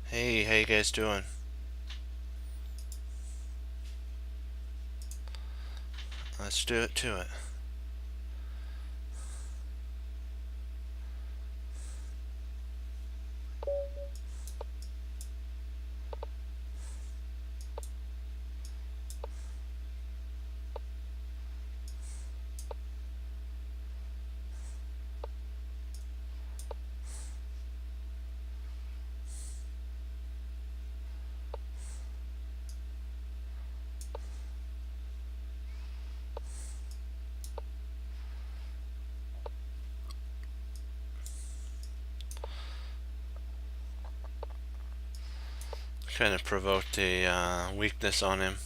Hey, how you guys doing? Let's do it to it. Kind of provoked a weakness on him.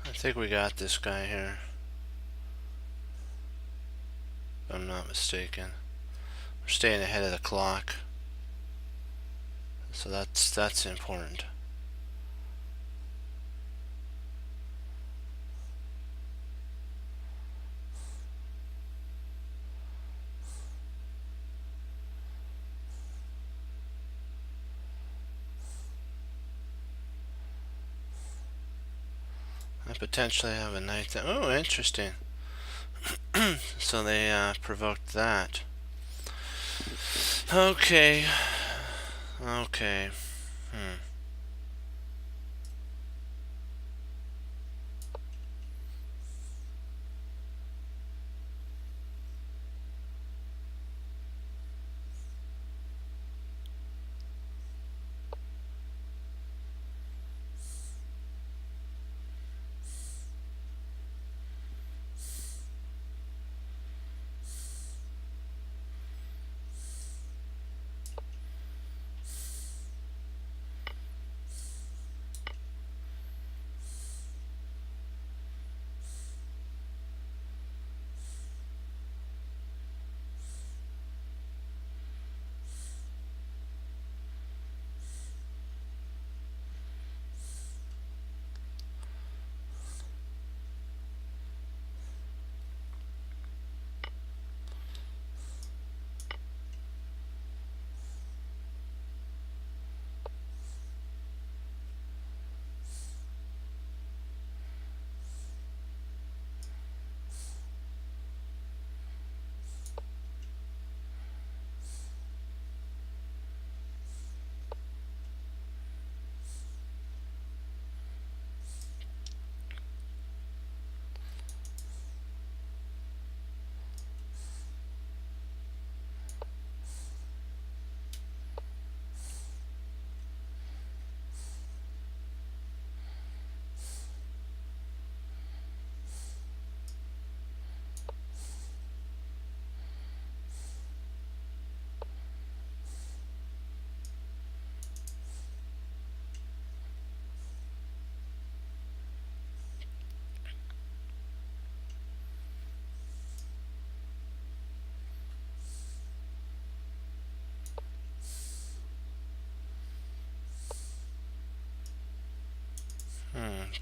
I think we got this guy here, if I'm not mistaken. We're staying ahead of the clock, so that's important. I potentially have a knight that. Oh, interesting. So they provoked that. Okay. Okay. Hmm.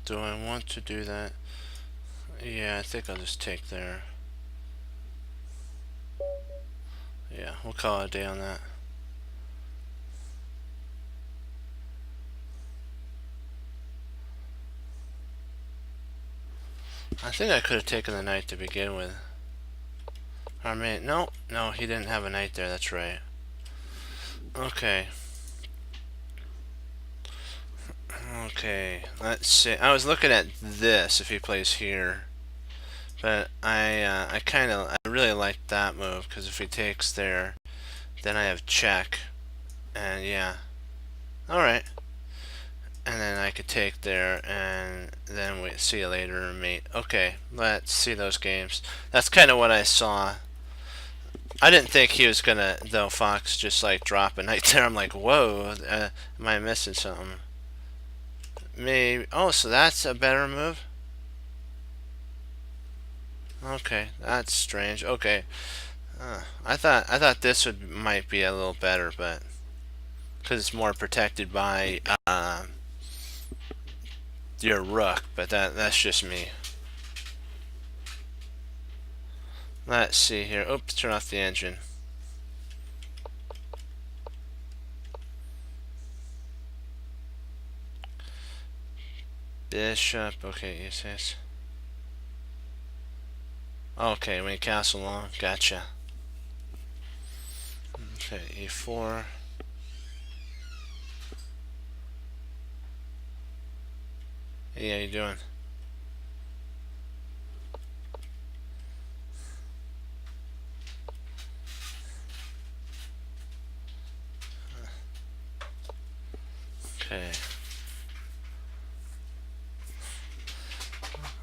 Do I want to do that? Yeah, I think I'll just take there. Yeah, we'll call it a day on that. I think I could have taken the knight to begin with. I mean, no, he didn't have a knight there, that's right. Okay. Okay, let's see. I was looking at this if he plays here. But I really like that move, because if he takes there, then I have check. And yeah. Alright. And then I could take there, and then we see you later, mate. Okay, let's see those games. That's kind of what I saw. I didn't think he was gonna, though, Fox just like drop a knight there. I'm like, whoa, am I missing something? Maybe. Oh, so that's a better move? Okay, that's strange. Okay. I thought this might be a little better, but because it's more protected by your rook, but that's just me. Let's see here. Oops, turn off the engine. Bishop. Okay, yes. Okay, when you castle long, gotcha. Okay, e4. Hey, how you doing? Okay.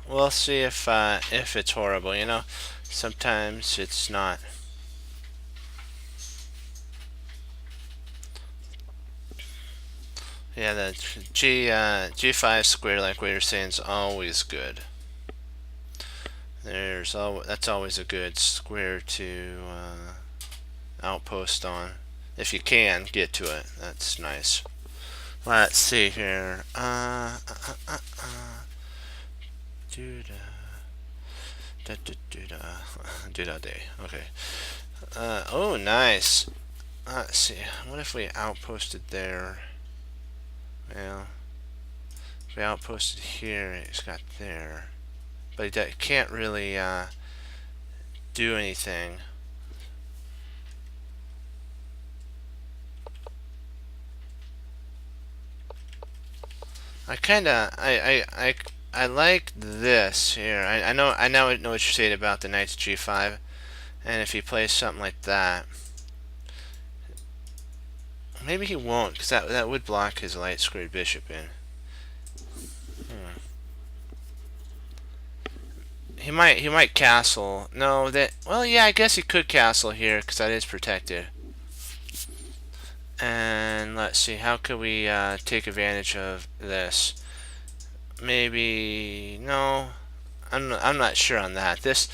We'll see if it's horrible. You know, sometimes it's not. Yeah, the G5 square, like we were saying, is always good. That's always a good square to outpost on. If you can get to it, that's nice. Let's see here. Do-da day. Okay. Oh, nice. Let's see. What if we outposted there? Well, if we outposted here, it's got there. But it can't really do anything. I like this here. I know what you're saying about the knight to g5, and if he plays something like that, maybe he won't, because that would block his light squared bishop in. He might castle. No, well, yeah, I guess he could castle here because that is protected. And let's see, how could we take advantage of this? Maybe no. I'm not sure on that. There's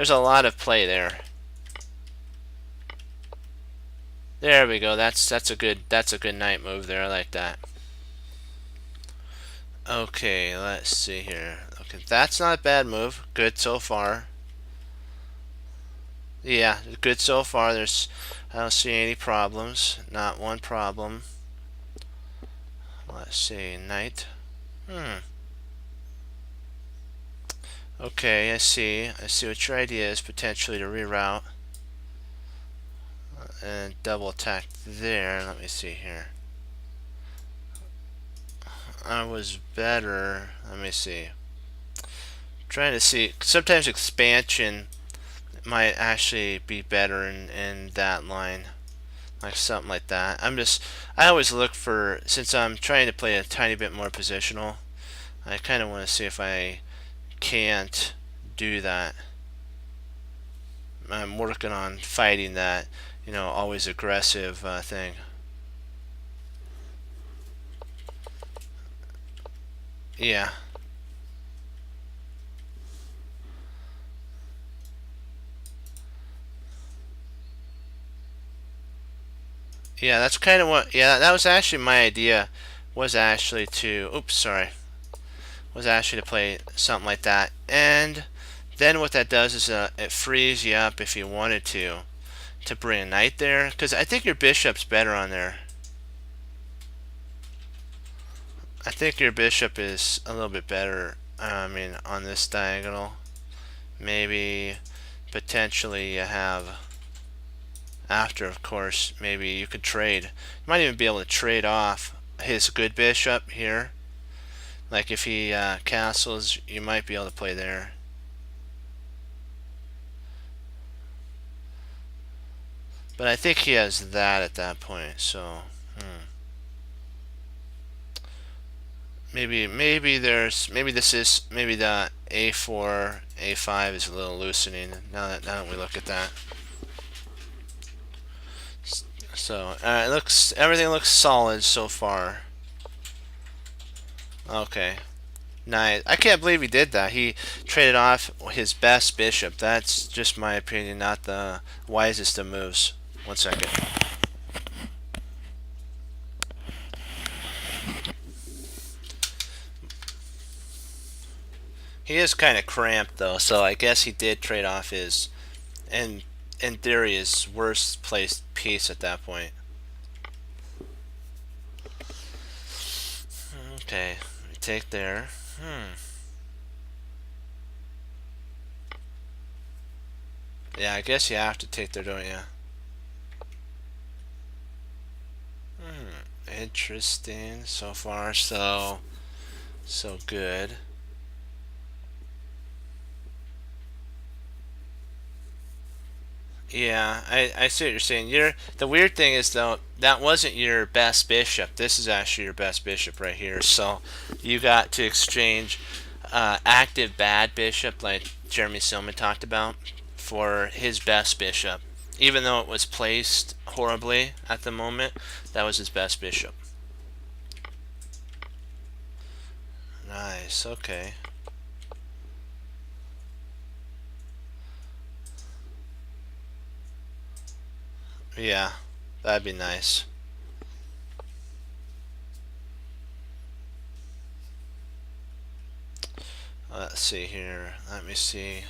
a lot of play there. There we go. That's a good knight move there. I like that. Okay, let's see here. Okay, that's not a bad move. Good so far. Yeah, good so far. I don't see any problems. Not one problem. Let's see, knight. Okay, I see what your idea is, potentially to reroute and double attack there. Let me see here. I was better. Let me see. Trying to see. Sometimes expansion might actually be better in that line, like something like that. I always look for, since I'm trying to play a tiny bit more positional, I kind of want to see if I can't do that. I'm working on fighting that, always aggressive thing. Yeah. Yeah, that's kind of what, yeah, that was actually my idea, was actually to, oops, sorry. was actually to play something like that. And then what that does is it frees you up if you wanted to bring a knight there, because I think your bishop's better on there. I think your bishop is a little bit better, I mean, on this diagonal. Maybe potentially you have, after of course, maybe you could trade. You might even be able to trade off his good bishop here. Like if he castles, you might be able to play there. But I think he has that at that point, so maybe this is maybe the a4 a5 is a little loosening now that we look at that. So everything looks solid so far. Okay, nice. I can't believe he did that. He traded off his best bishop. That's just my opinion, not the wisest of moves. 1 second. He is kind of cramped though, so I guess he did trade off his, and in theory, his worst placed piece at that point. Okay, we take there. Yeah, I guess you have to take there, don't you? Interesting. So far, so good. Yeah, I see what you're saying. The weird thing is though, that wasn't your best bishop. This is actually your best bishop right here. So you got to exchange active bad bishop, like Jeremy Silman talked about, for his best bishop. Even though it was placed horribly at the moment, that was his best bishop. Nice. Okay. Yeah, that'd be nice. Let's see here. Let me see.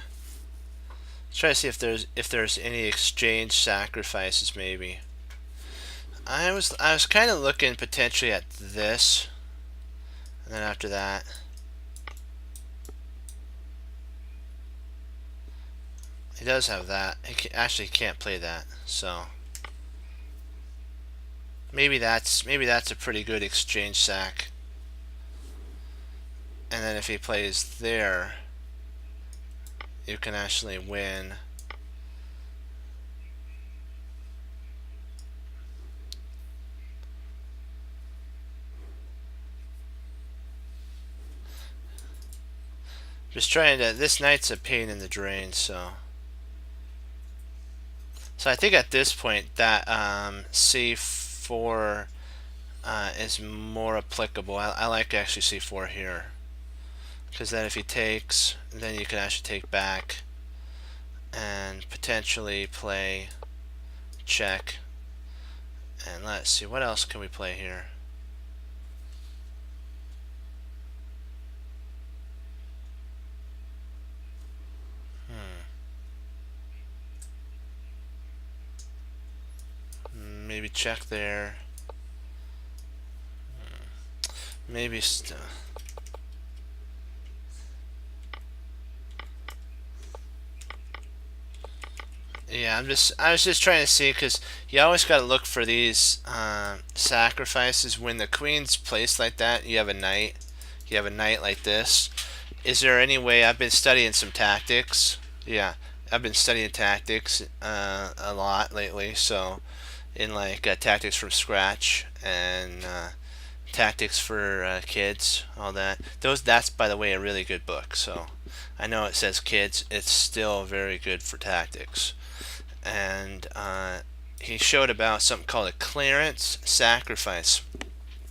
Let's try to see if there's any exchange sacrifices maybe. I was kind of looking potentially at this, and then after that, he does have that. Actually can't play that, so maybe that's a pretty good exchange sack. And then if he plays there, you can actually win. Just trying to. This knight's a pain in the drain, so. So I think at this point that c4 is more applicable. I like actually c4 here, because then if he takes, then you can actually take back and potentially play check. And let's see, what else can we play here? Maybe check there. Maybe yeah, I was just trying to see, because you always got to look for these sacrifices. When the queen's placed like that, you have a knight. You have a knight like this. Is there any way? I've been studying some tactics. Yeah, I've been studying tactics a lot lately. So, in like tactics from scratch and tactics for kids, all that. That's by the way a really good book. So, I know it says kids. It's still very good for tactics. And he showed about something called a clearance sacrifice.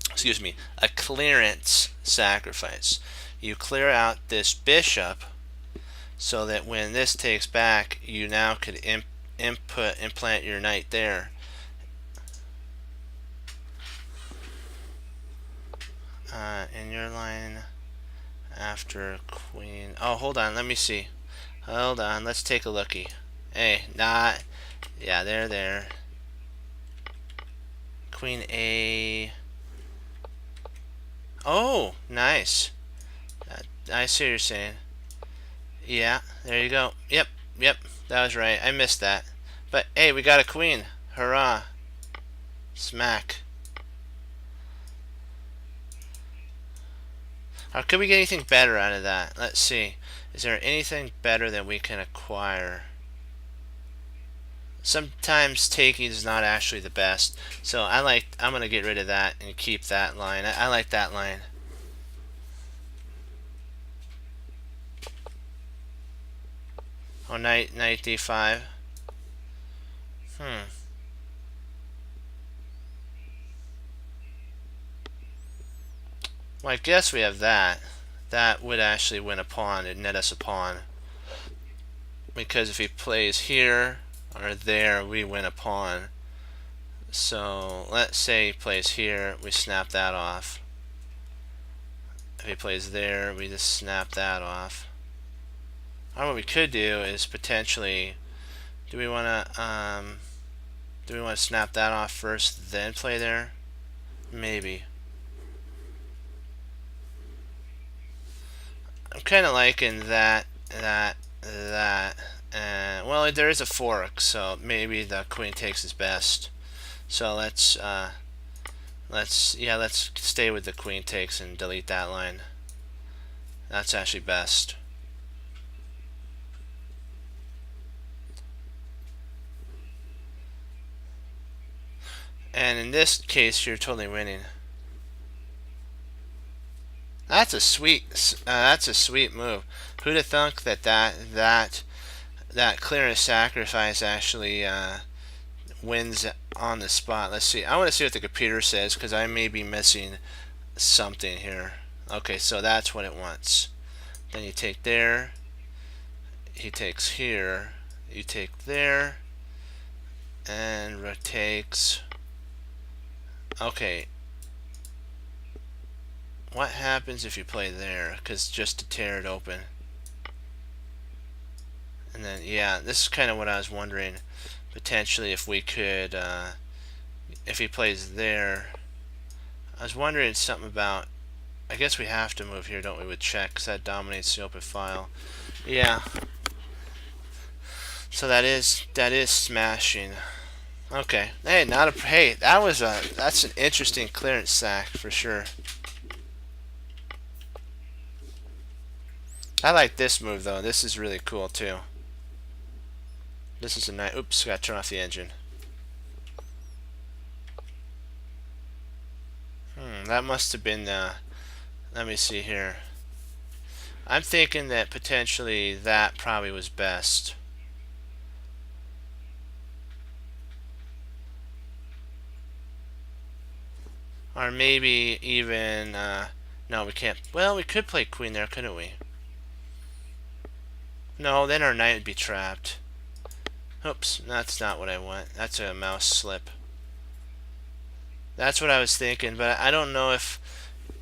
Excuse me, a clearance sacrifice. You clear out this bishop so that when this takes back, you now could implant your knight there. In your line, after queen. Oh, hold on, let me see. Hold on, let's take a looky. Hey, not. Yeah, there. Queen A. Oh, nice. I see what you're saying. Yeah, there you go. Yep, that was right. I missed that. But hey, we got a queen. Hurrah. Smack. Or could we get anything better out of that? Let's see. Is there anything better that we can acquire? Sometimes taking is not actually the best. So I'm gonna get rid of that and keep that line. I like that line. Oh, knight d5. Well, I guess we have that. That would actually win a pawn. It'd net us a pawn. Because if he plays here or there, we win a pawn. So let's say he plays here, we snap that off. If he plays there, we just snap that off. Or what we could do is potentially, do we want to snap that off first, then play there? Maybe. I'm kind of liking that. Well, there is a fork, so maybe the queen takes is best. So let's stay with the queen takes and delete that line. That's actually best. And in this case, you're totally winning. That's a sweet move. Who'd have thunk that clearance sacrifice actually wins on the spot? Let's see. I want to see what the computer says because I may be missing something here. Okay, so that's what it wants. Then you take there. He takes here. You take there. And rotates. Okay. What happens if you play there? Because just to tear it open. And then, yeah, this is kind of what I was wondering. Potentially if we could, if he plays there. I was wondering something about, I guess we have to move here, don't we, with check, because that dominates the open file. Yeah. So that is smashing. Okay. Hey, that's an interesting clearance sack for sure. I like this move though. This is really cool too. This is a nice. Oops, got to turn off the engine. That must have been the. Let me see here. I'm thinking that potentially that probably was best. Or maybe even. No, we can't. Well, we could play queen there, couldn't we? No, then our knight would be trapped. Oops, that's not what I want. That's a mouse slip. That's what I was thinking, but I don't know if...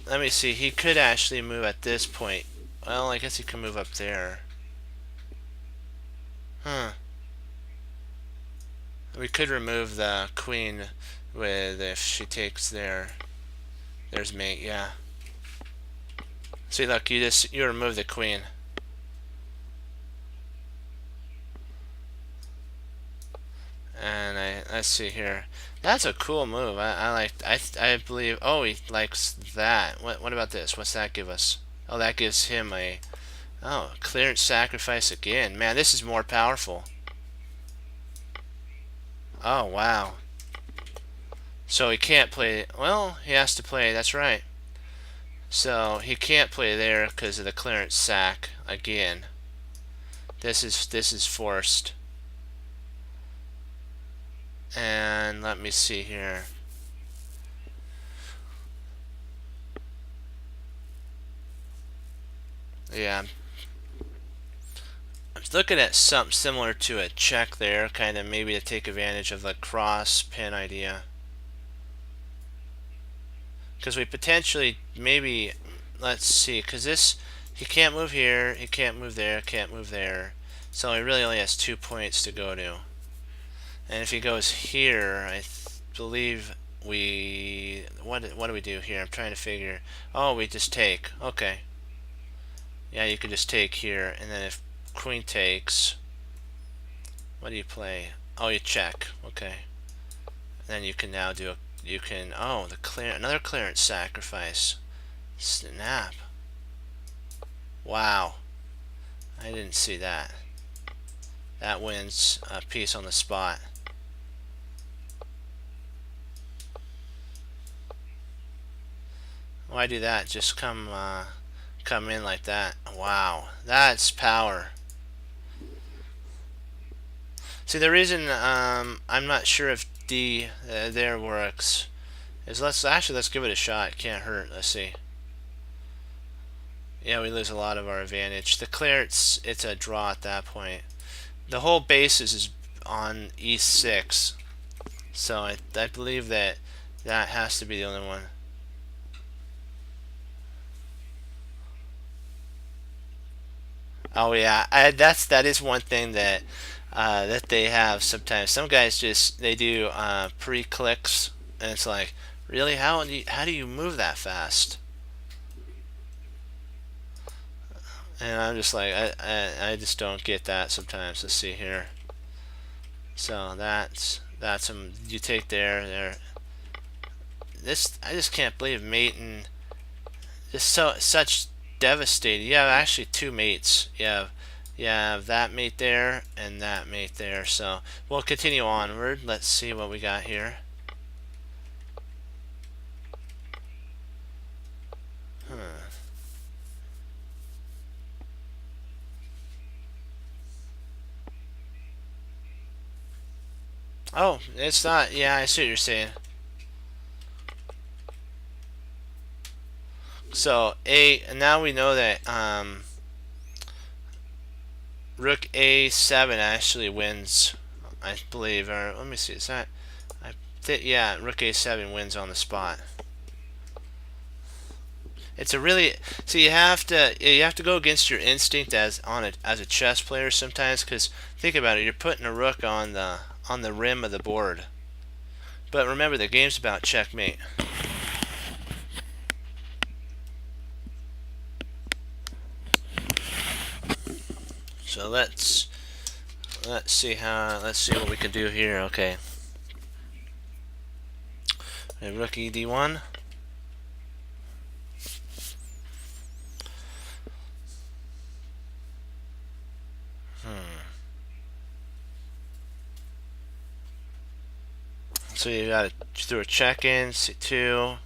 Let me see, he could actually move at this point. Well, I guess he can move up there. We could remove the queen with if she takes there. There's mate, yeah. See, look, you remove the queen. And let's see here. That's a cool move. I believe. Oh, he likes that. What about this? What's that give us? Oh, that gives him a clearance sacrifice again. Man, this is more powerful. Oh, wow. So he can't play. Well, he has to play. That's right. So he can't play there because of the clearance sack again. This is forced. And let me see here. Yeah. I was looking at something similar to a check there, kind of maybe to take advantage of the cross pin idea. Because we potentially, maybe, let's see, because he can't move here, he can't move there, can't move there. So he really only has 2 points to go to. And if he goes here, I believe we... What do we do here? I'm trying to figure... Oh, we just take. Okay. Yeah, you could just take here, and then if queen takes... What do you play? Oh, you check. Okay. And then you can now do a... You can... Oh, another clearance sacrifice. Snap. Wow. I didn't see that. That wins a piece on the spot. Why do that? Just come in like that. Wow, that's power. See, the reason I'm not sure if D there works is let's give it a shot. It can't hurt. Let's see. Yeah, we lose a lot of our advantage. The clear, it's a draw at that point. The whole basis is on E6, so I believe that has to be the only one. Oh yeah, that is one thing that that they have sometimes. Some guys they do pre-clicks, and it's like, really, how do you move that fast? And I'm just like, I just don't get that sometimes. Let's see here. So that's you take there. This, I just can't believe mating. Just such devastating. You have actually 2 mates. You have that mate there and that mate there. So we'll continue onward. Let's see what we got here. Oh, it's not. Yeah, I see what you're saying. So now we know that Rook A7 actually wins, I believe. Or let me see. Is that? Yeah, Rook A7 wins on the spot. It's a really, so you have to go against your instinct as a chess player sometimes, because think about it, you're putting a rook on the rim of the board. But remember, the game's about checkmate. So let's see what we can do here. Okay. Rook E D1. So you got to throw a check in, C2.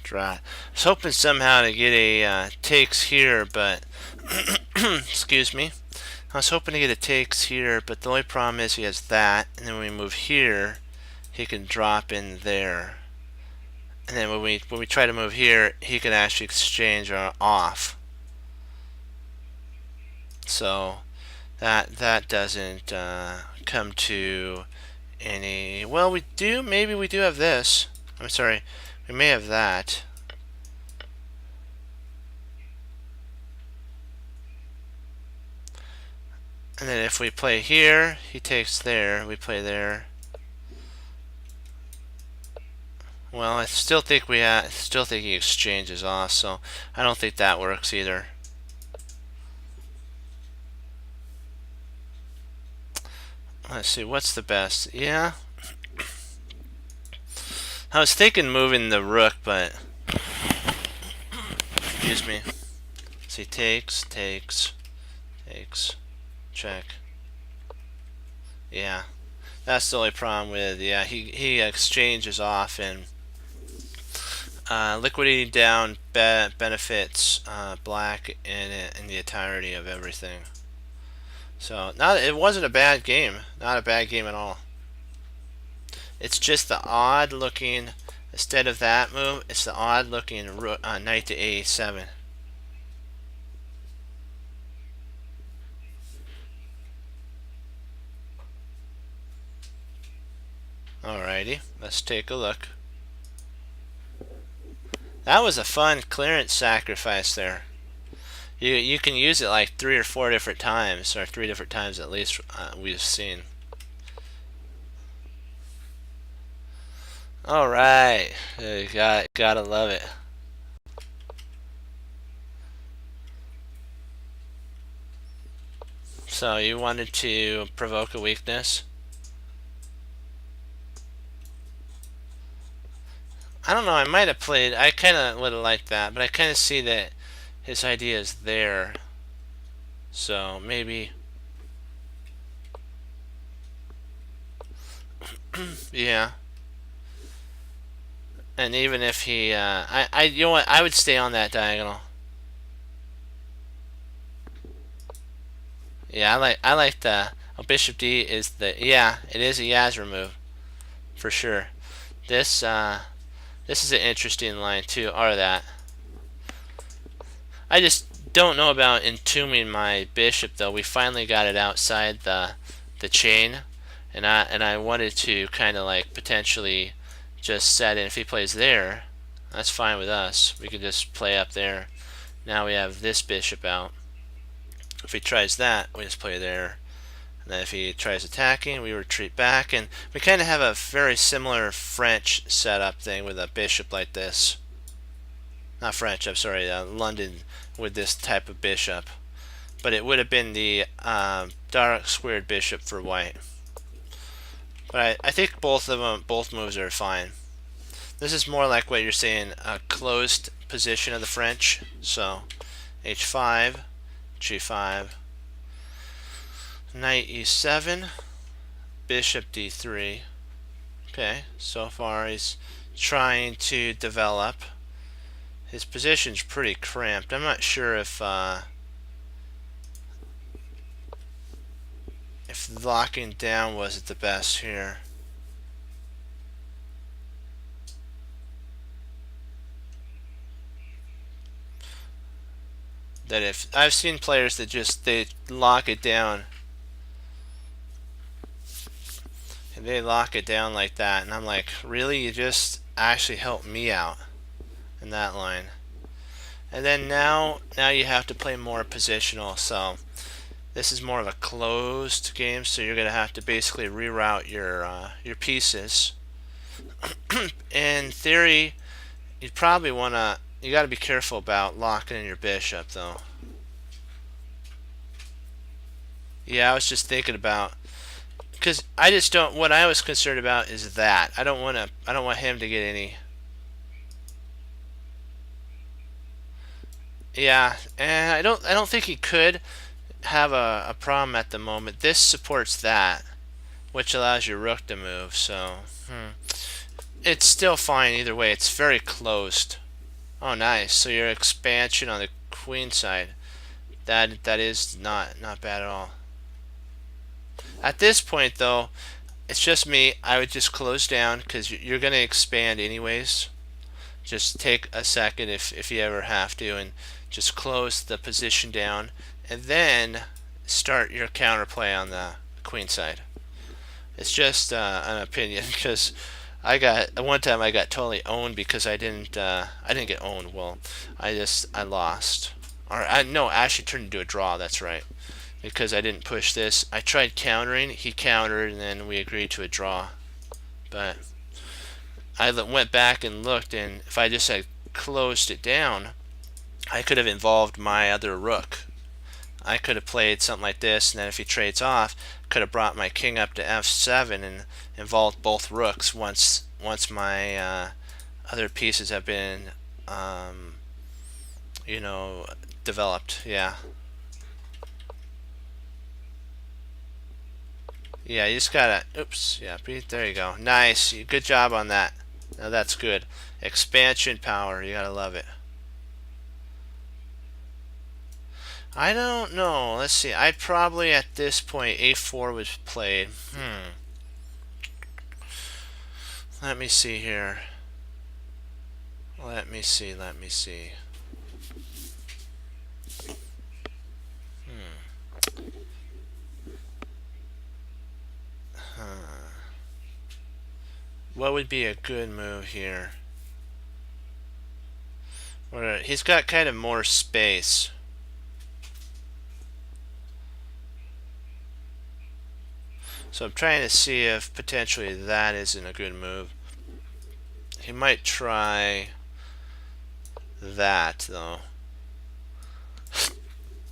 Draw. I was hoping somehow to get a takes here, but excuse me. I was hoping to get a takes here, but the only problem is he has that, and then when we move here, he can drop in there. And then when we try to move here, he can actually exchange off. So that doesn't come to any. Well, we do. Maybe we do have this. I'm sorry. We may have that. And then if we play here, he takes there. We play there. Well, I still think he exchanges off, so I don't think that works either. Let's see, what's the best? Yeah. I was thinking moving the rook, but excuse me. See, takes, check. Yeah. That's the only problem with, yeah, he exchanges off, and liquidating down benefits black in the entirety of everything. So it wasn't a bad game. Not a bad game at all. It's just the odd looking, instead of that move, it's the odd looking knight to A7. Alrighty, let's take a look. That was a fun clearance sacrifice there. You can use it like 3 or 4 different times, or 3 different times at least we've seen. All right, gotta love it. So you wanted to provoke a weakness. I don't know. I might have played. I kind of would have liked that, but I kind of see that his idea is there. So maybe. Yeah. And even if he, you know what? I would stay on that diagonal. Yeah, I like the bishop D is the it is a Yazra move for sure. This is an interesting line too. Or that I just don't know about entombing my bishop though. We finally got it outside the chain, and I wanted to kind of like potentially just set in. If he plays there, that's fine with us. We could just play up there. Now we have this bishop out. If he tries that, we just play there. And then if he tries attacking, we retreat back. And we kind of have a very similar French setup thing with a bishop like this. Not French, I'm sorry, London with this type of bishop. But it would have been the dark squared bishop for white. But I think both moves are fine. This is more like what you're saying, a closed position of the French. So h5, g5, knight e7, bishop d3. Okay, so far he's trying to develop. His position's pretty cramped. I'm not sure if locking down was the best here. That if I've seen players that just they lock it down, and they lock it down like that, and I'm like, really? You just actually helped me out in that line. And then now you have to play more positional. So this is more of a closed game, so you're gonna have to basically reroute your pieces. In theory, you probably wanna you got to be careful about locking in your bishop though. Yeah, I was just thinking about, because I just don't. What I was concerned about is that I don't want him to get any. Yeah, and I don't think he could have a problem at the moment. This supports that, which allows your rook to move. So it's still fine either way. It's very closed. Oh, nice. So your expansion on the queen side, that is not bad at all. At this point, though, it's just me. I would just close down because you're going to expand anyways. Just take a second if you ever have to, and just close the position down, and then start your counterplay on the queen side. It's just an opinion because one time I got totally owned because I didn't get owned. Well, I lost, or no, actually turned into a draw. That's right, because I didn't push this. I tried countering, he countered, and then we agreed to a draw. But I went back and looked, and if I just had closed it down, I could have involved my other rook. I could have played something like this, and then if he trades off, could have brought my king up to f7 and involved both rooks once my other pieces have been, developed. Yeah. Yeah, you just gotta. Oops. Yeah. There you go. Nice. Good job on that. Now that's good. Expansion power. You gotta love it. I don't know. Let's see. I'd probably at this point a4 was played. Let me see here. Let me see. what would be a good move here? Where he's got kind of more space. So I'm trying to see if potentially that isn't a good move. He might try that though.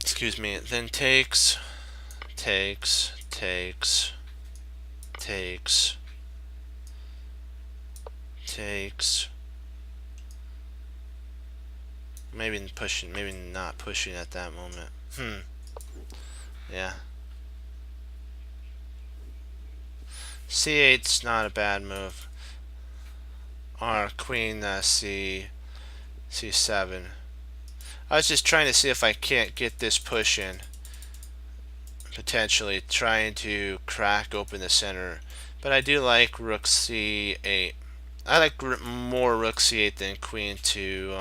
Excuse me. Then takes, takes, takes, takes, takes. Maybe pushing, maybe not pushing at that moment. Yeah. C8's not a bad move. Or queen C7. I was just trying to see if I can't get this push in. Potentially trying to crack open the center. But I do like rook C8. I like more rook C8 than queen to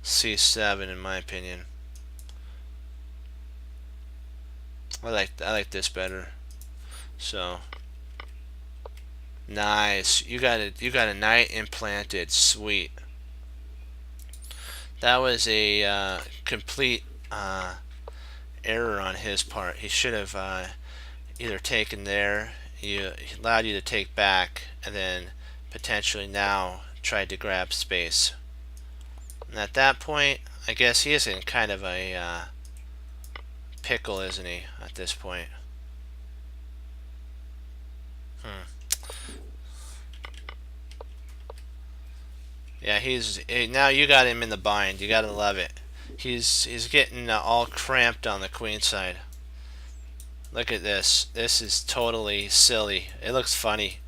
C7 in my opinion. I like this better. So nice. You got a knight implanted. Sweet. That was a complete error on his part. He should have either taken there. He allowed you to take back, and then potentially now tried to grab space. And at that point, I guess he is in kind of a pickle, isn't he? At this point. Yeah, he's now you got him in the bind. You gotta love it. He's getting all cramped on the queen side. Look at this. This is totally silly. It looks funny.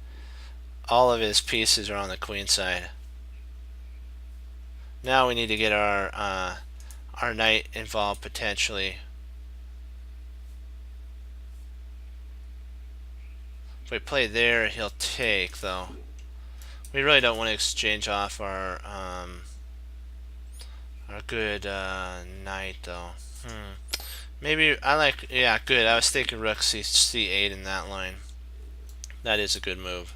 All of his pieces are on the queen side. Now we need to get our knight involved potentially. If we play there, he'll take though. We really don't want to exchange off our good knight though. Maybe I like, yeah, good. I was thinking rook C8 in that line. That is a good move.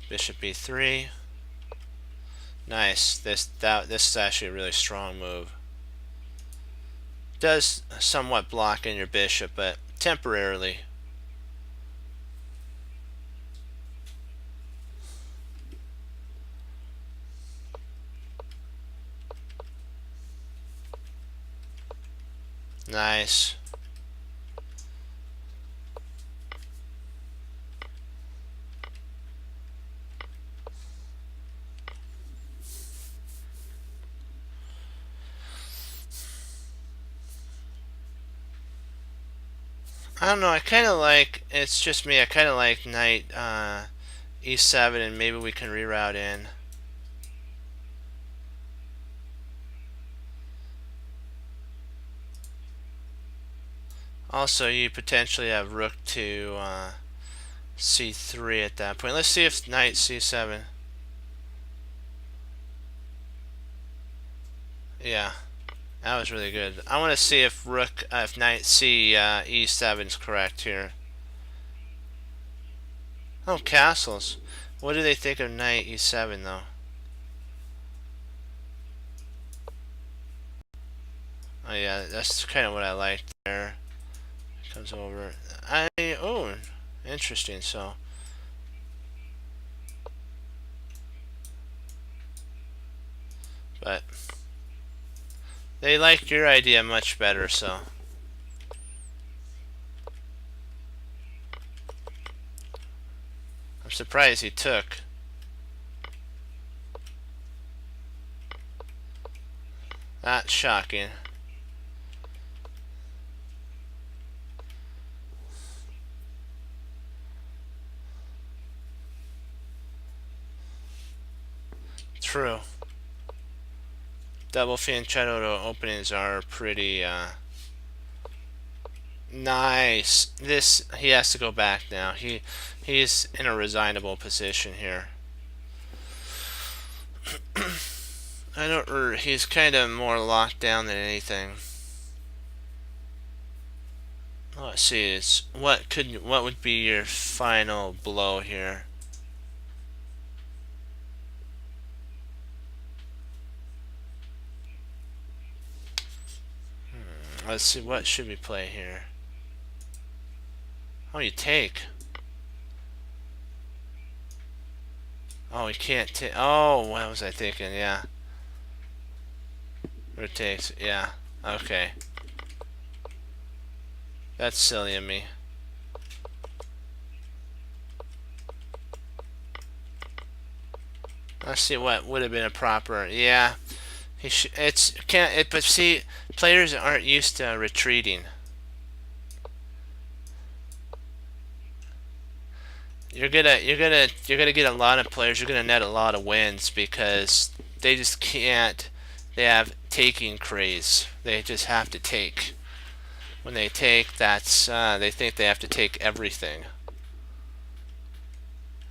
Bishop B3. Nice. This is actually a really strong move. Does somewhat block in your bishop, but temporarily. Nice. I don't know, I kind of like, it's just me, I kind of like knight e7 and maybe we can reroute in. Also, you potentially have rook to c3 at that point. Let's see if knight c7. Yeah, that was really good. I want to see if if knight e7 is correct here. Oh, castles. What do they think of knight e7 though? Oh yeah, that's kind of what I liked there. Comes over. Oh, interesting. So but they liked your idea much better, so I'm surprised he took. That's shocking. True. Double fianchetto openings are pretty nice. This, he has to go back now. He's in a resignable position here. I don't. He's kind of more locked down than anything. let's see. It's what would be your final blow here? Let's see. What should we play here? Oh, you take. Oh, we can't take. Oh, what was I thinking? Yeah. Rook takes. Yeah. Okay. That's silly of me. Let's see what would have been a proper. Yeah. He it's can't. But see, players aren't used to retreating. You're gonna get a lot of players. You're gonna net a lot of wins because they just can't. They have taking craze. They just have to take. When they take, that's they think they have to take everything,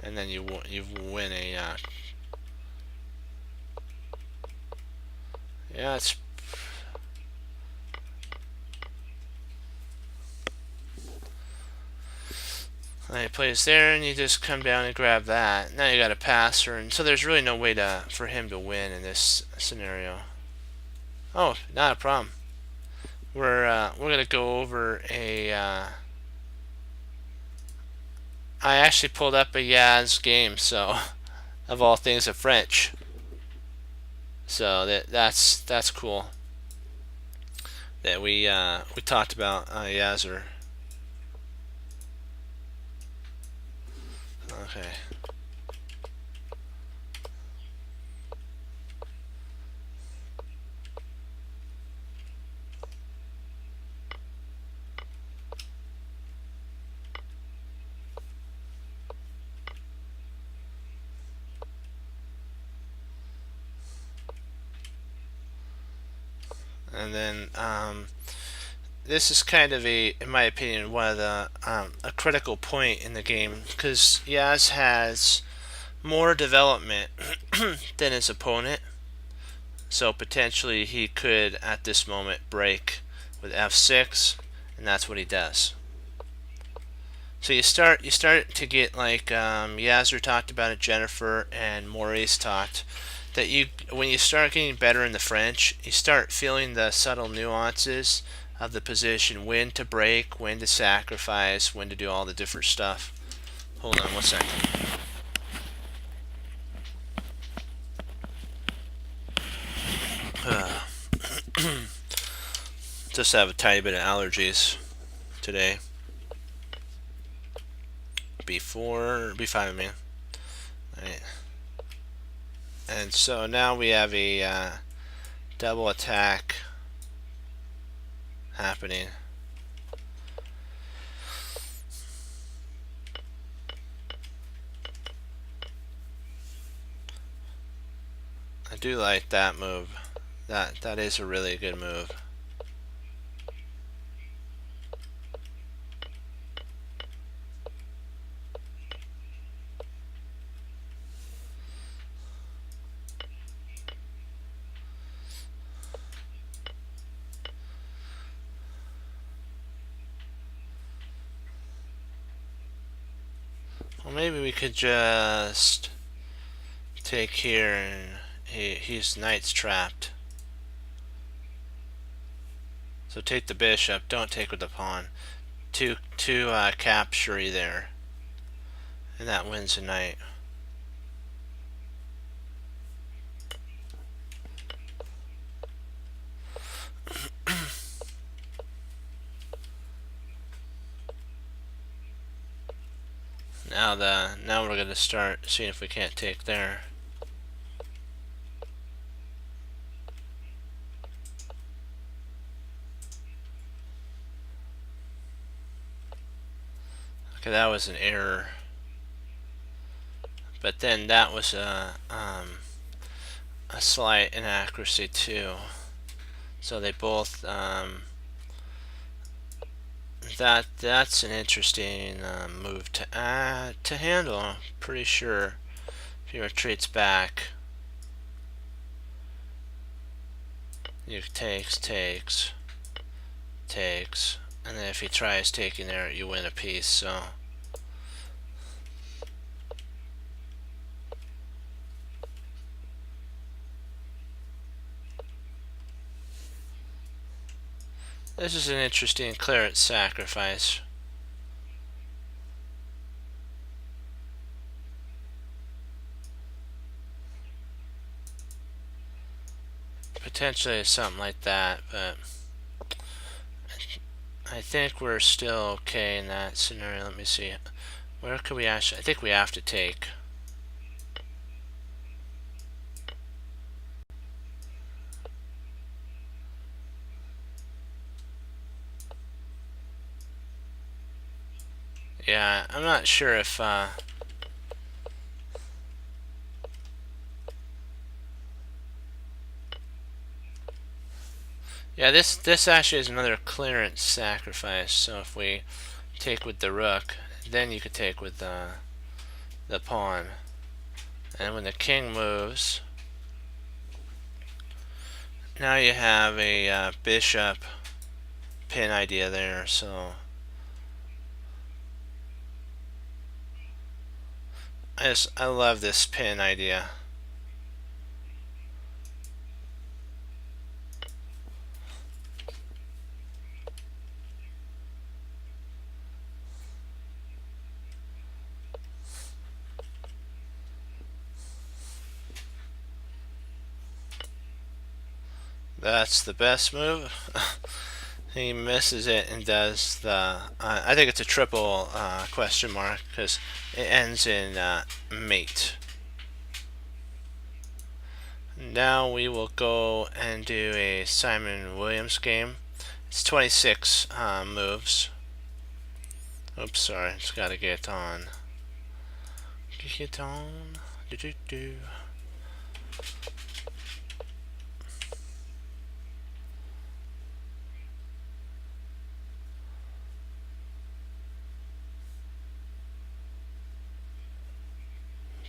and then you win a. Yeah, it's. He plays there, and you just come down and grab that. Now you got a passer, and so there's really no way for him to win in this scenario. Oh, not a problem. We're gonna go over a. I actually pulled up a Yaz game, so of all things, a French. So that's cool. That we talked about Yazzer. Okay. And then this is kind of in my opinion, one of the a critical point in the game because Yaz has more development than his opponent. So potentially he could at this moment break with f6, and that's what he does. So you start to get like Yazzer talked about it, Jennifer and Maurice talked that when you start getting better in the French, you start feeling the subtle nuances of the position, when to break, when to sacrifice, when to do all the different stuff. Hold on 1 second. Just have a tiny bit of allergies today. B5, I mean. Right. And so now we have a double attack happening. I do like that move. That is a really good move. Well, maybe we could just take here and he's knight's trapped. So take the bishop, don't take with the pawn. Two capture there. And that wins a knight. Now we're gonna start seeing if we can't take there. Okay, that was an error. But then that was a slight inaccuracy too. So they both that's an interesting move to handle. I'm pretty sure if he retreats back, you takes, and then if he tries taking there, you win a piece. So this is an interesting clearance sacrifice. Potentially something like that, but I think we're still okay in that scenario. Let me see. Where could we actually... I think we have to take. Yeah, I'm not sure if... yeah, this actually is another clearance sacrifice. So if we take with the rook, then you could take with the pawn. And when the king moves, now you have a bishop pin idea there. So I love this pin idea. That's the best move. He misses it and does the... I think it's a triple question mark because it ends in mate. Now we will go and do a Simon Williams game. It's 26 moves. Oops, sorry. It's got to get on. Get on. Do do do.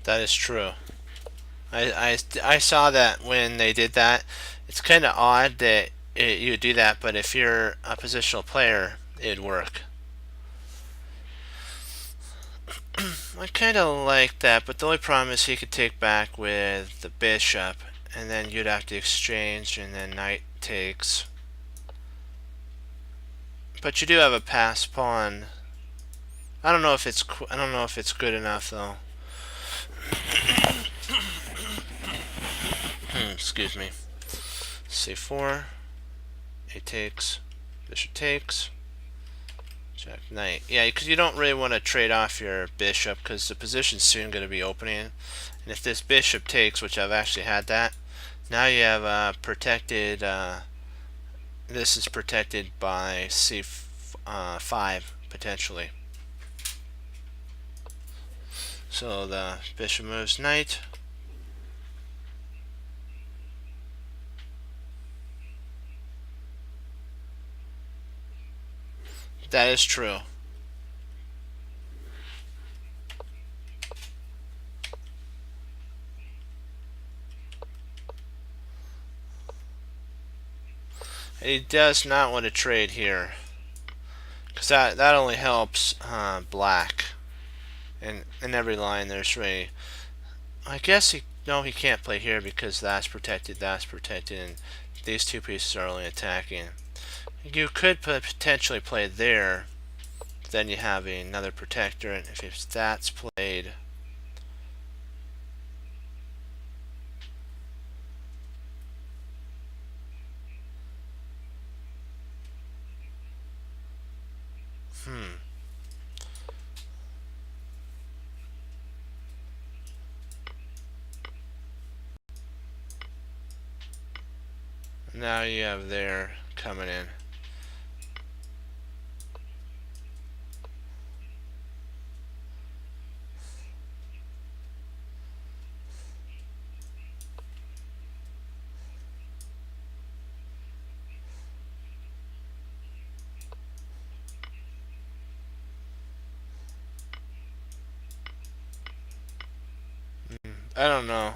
That is true. I saw that when they did that. It's kind of odd that you do that, but if you're a positional player, it'd work. I kind of like that, but the only problem is he could take back with the bishop, and then you'd have to exchange, and then knight takes. But you do have a pass pawn. I don't know if it's good enough though. Excuse me. C4. A takes. Bishop takes. Check knight. Yeah, because you don't really want to trade off your bishop because the position's soon going to be opening. And if this bishop takes, which I've actually had that, now you have protected. This is protected by C5 potentially. So the bishop moves knight. That is true. He does not want to trade here because that only helps black. And in every line there's really... I guess he can't play here because that's protected, and these two pieces are only attacking. You could potentially play there, then you have another protector, and if that's played, now you have there coming in. I don't know.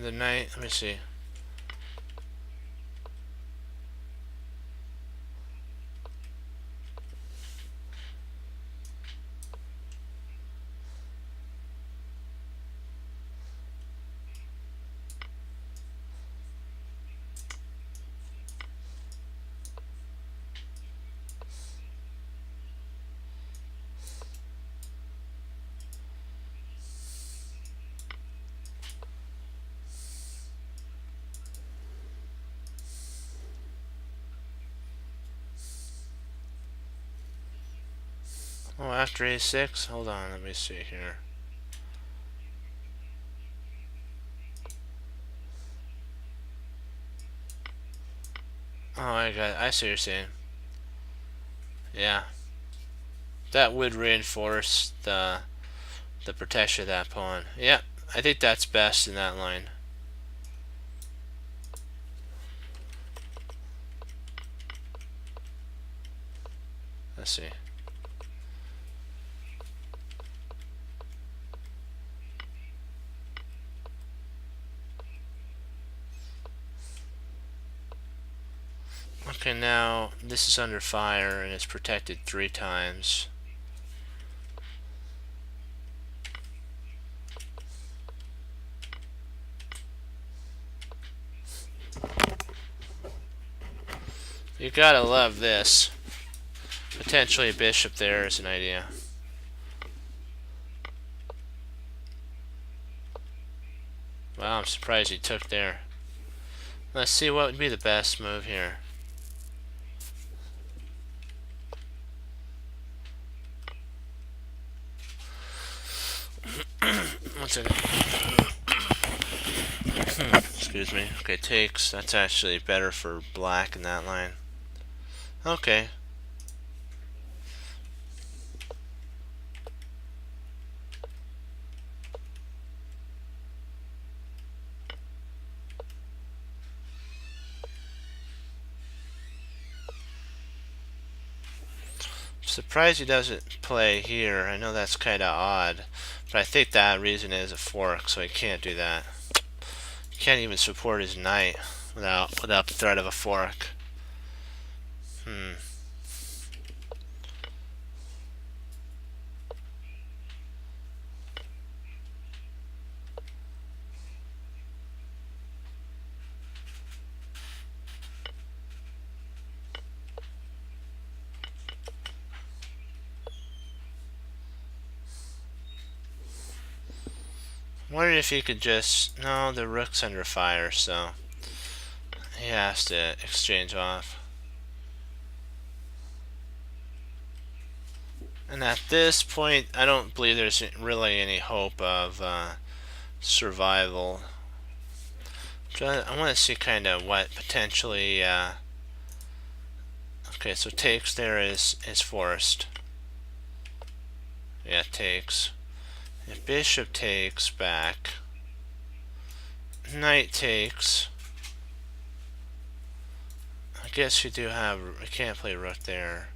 The knight, let me see. Oh, after a6? Hold on, let me see here. Oh, I see what you're saying. Yeah. That would reinforce the protection of that pawn. Yeah, I think that's best in that line. Let's see. Okay, now this is under fire and it's protected 3 times. You gotta love this. Potentially a bishop there is an idea. Wow, I'm surprised he took there. Let's see what would be the best move here. One second. Excuse me. Okay, takes. That's actually better for black in that line. Okay. Surprised he doesn't play here. I know that's kind of odd, but I think that reason is a fork, so he can't do that. He can't even support his knight without the threat of a fork. Wondering if he could just... No, the rook's under fire, so he has to exchange off. And at this point, I don't believe there's really any hope of survival. So I want to see kind of what potentially... okay, so takes there is forced. Yeah, takes. If bishop takes back, knight takes. I guess you do have. I can't play rook there.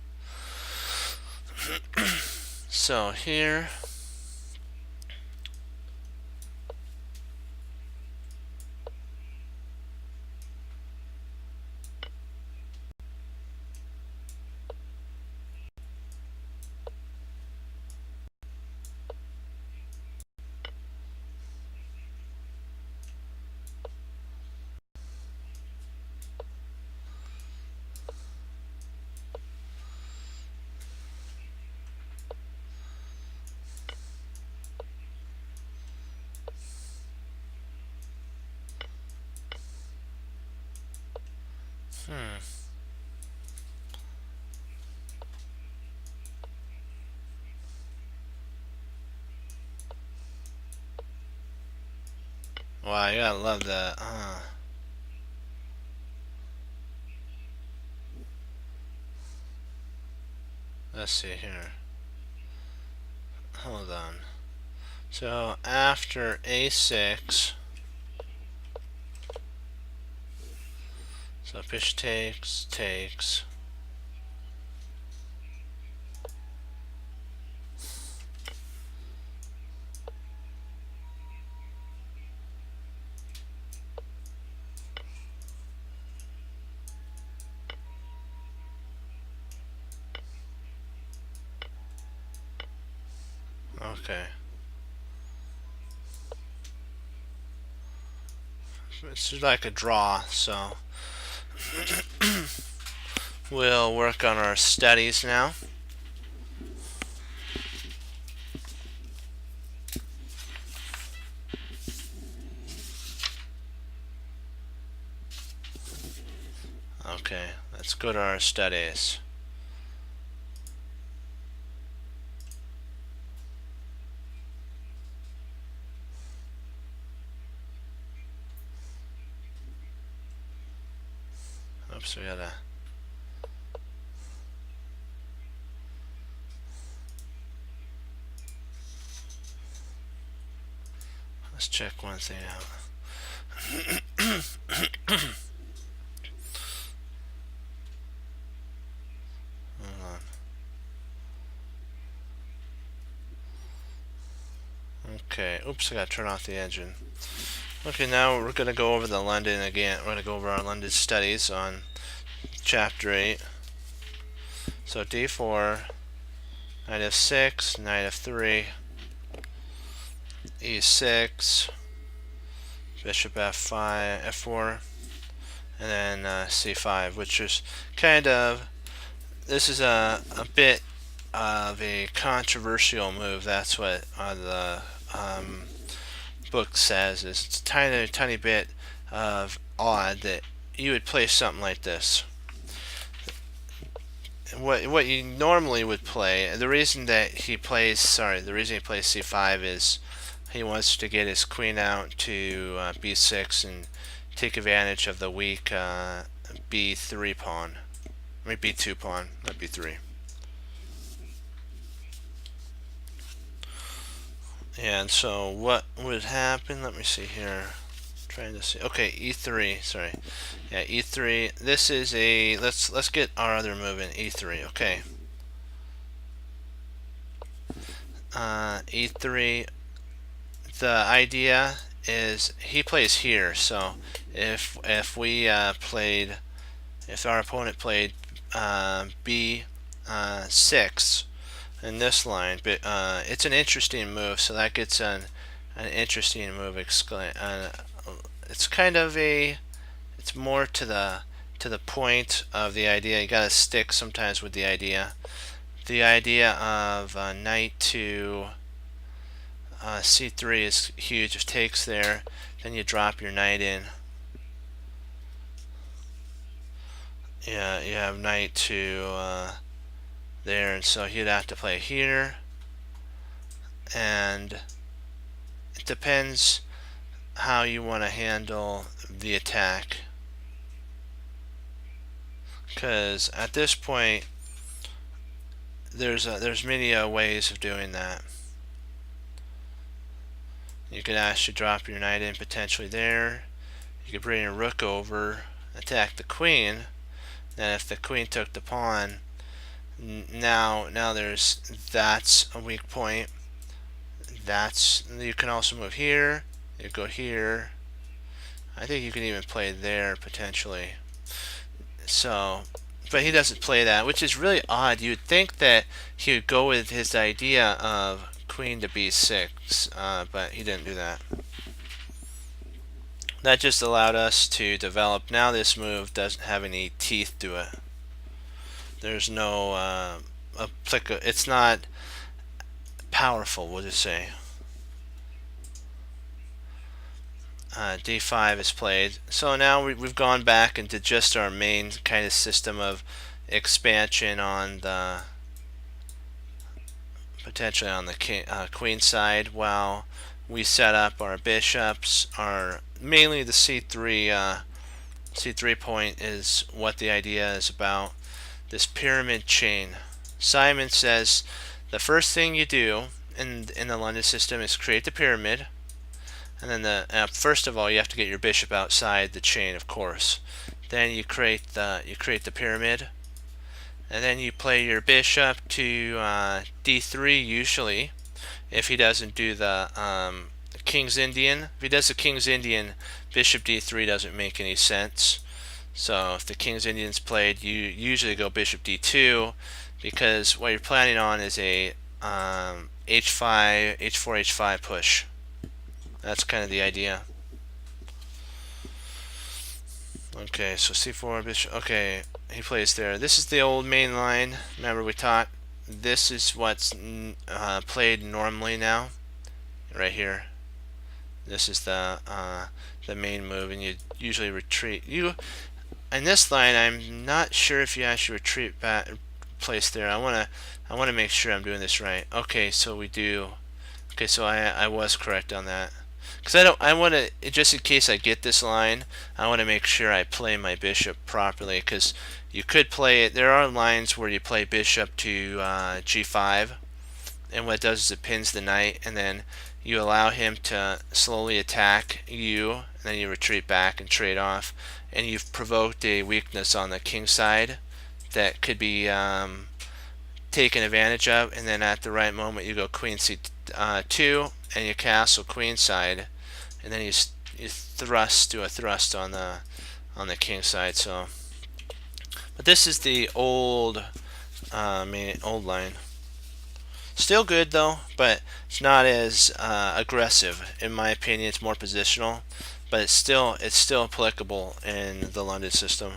So here. Wow, you gotta love that. Let's see here. Hold on. So after a6, so bishop takes. Okay. It's like a draw, so we'll work on our studies now. Okay, let's go to our studies. Oops, we gotta. Let's check one thing out. Hold on. Okay, oops, I gotta turn off the engine. Okay, now we're gonna go over the London again. We're gonna go over our London studies on chapter 8. So d4, knight f6, knight f3, e6, bishop f5, f4, and then c5, which is kind of, this is a bit of a controversial move. That's what the book says. It's a tiny bit of odd that you would play something like this. What you normally would play, the reason he plays c5 is he wants to get his queen out to b6 and take advantage of the weak b3 pawn. I mean b2 pawn, not b3. And so what would happen? Let me see here. Trying to see. Okay, e3. Sorry. Yeah, e3. This is a. Let's get our other move in e3. Okay. E3. The idea is he plays here. So if we played, if our opponent played b6 in this line, but it's an interesting move. So that gets an interesting move. It's kind of a. It's more to the point of the idea. You gotta stick sometimes with the idea. The idea of knight to c3 is huge. If takes there, then you drop your knight in. Yeah, you have knight to there, and so he'd have to play here. And it depends how you want to handle the attack, because at this point there's many ways of doing that. You could actually drop your knight in potentially there. You could bring your rook over, attack the queen. Then if the queen took the pawn, now that's a weak point. You can also move here. You go here. I think you can even play there potentially. So, but he doesn't play that, which is really odd. You'd think that he would go with his idea of queen to b6, but he didn't do that. That just allowed us to develop. Now this move doesn't have any teeth to it. There's no it's not powerful, we'll just say. D5 is played. So now we've gone back into just our main kind of system of expansion on the potentially on the queen side, while we set up our bishops. Our mainly the c3 point is what the idea is about. This pyramid chain. Simon says the first thing you do in the London system is create the pyramid. And then first of all, you have to get your bishop outside the chain, of course. Then you create the pyramid, and then you play your bishop to d3 usually. If he doesn't do the King's Indian, if he does the King's Indian, bishop d3 doesn't make any sense. So if the King's Indian's played, you usually go bishop d2, because what you're planning on is a h5, h4, h5 push. That's kind of the idea. Okay, so c4 bishop. Okay, he plays there. This is the old main line. Remember we taught. This is what's played normally now. Right here. This is the main move, and you usually retreat. In this line, I'm not sure if you actually retreat back, place there. I wanna make sure I'm doing this right. Okay, so we do. Okay, so I was correct on that. Because I want to, just in case I get this line, I want to make sure I play my bishop properly. Because you could play it. There are lines where you play bishop to g5, and what it does is it pins the knight, and then you allow him to slowly attack you, and then you retreat back and trade off, and you've provoked a weakness on the king side that could be taken advantage of, and then at the right moment you go queen c2 and you castle queen side, and then you thrust, do a thrust on the king side. So, but this is the old old line. Still good though, but it's not as aggressive in my opinion. It's more positional, but it's still applicable in the London system.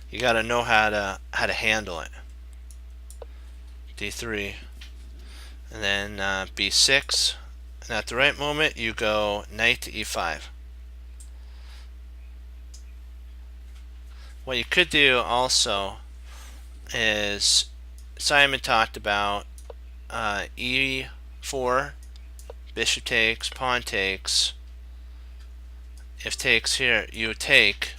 You got to know how to handle it. d3, and then b6, and at the right moment you go knight to e5. What you could do also is, Simon talked about e4, bishop takes, pawn takes. If takes here, you take,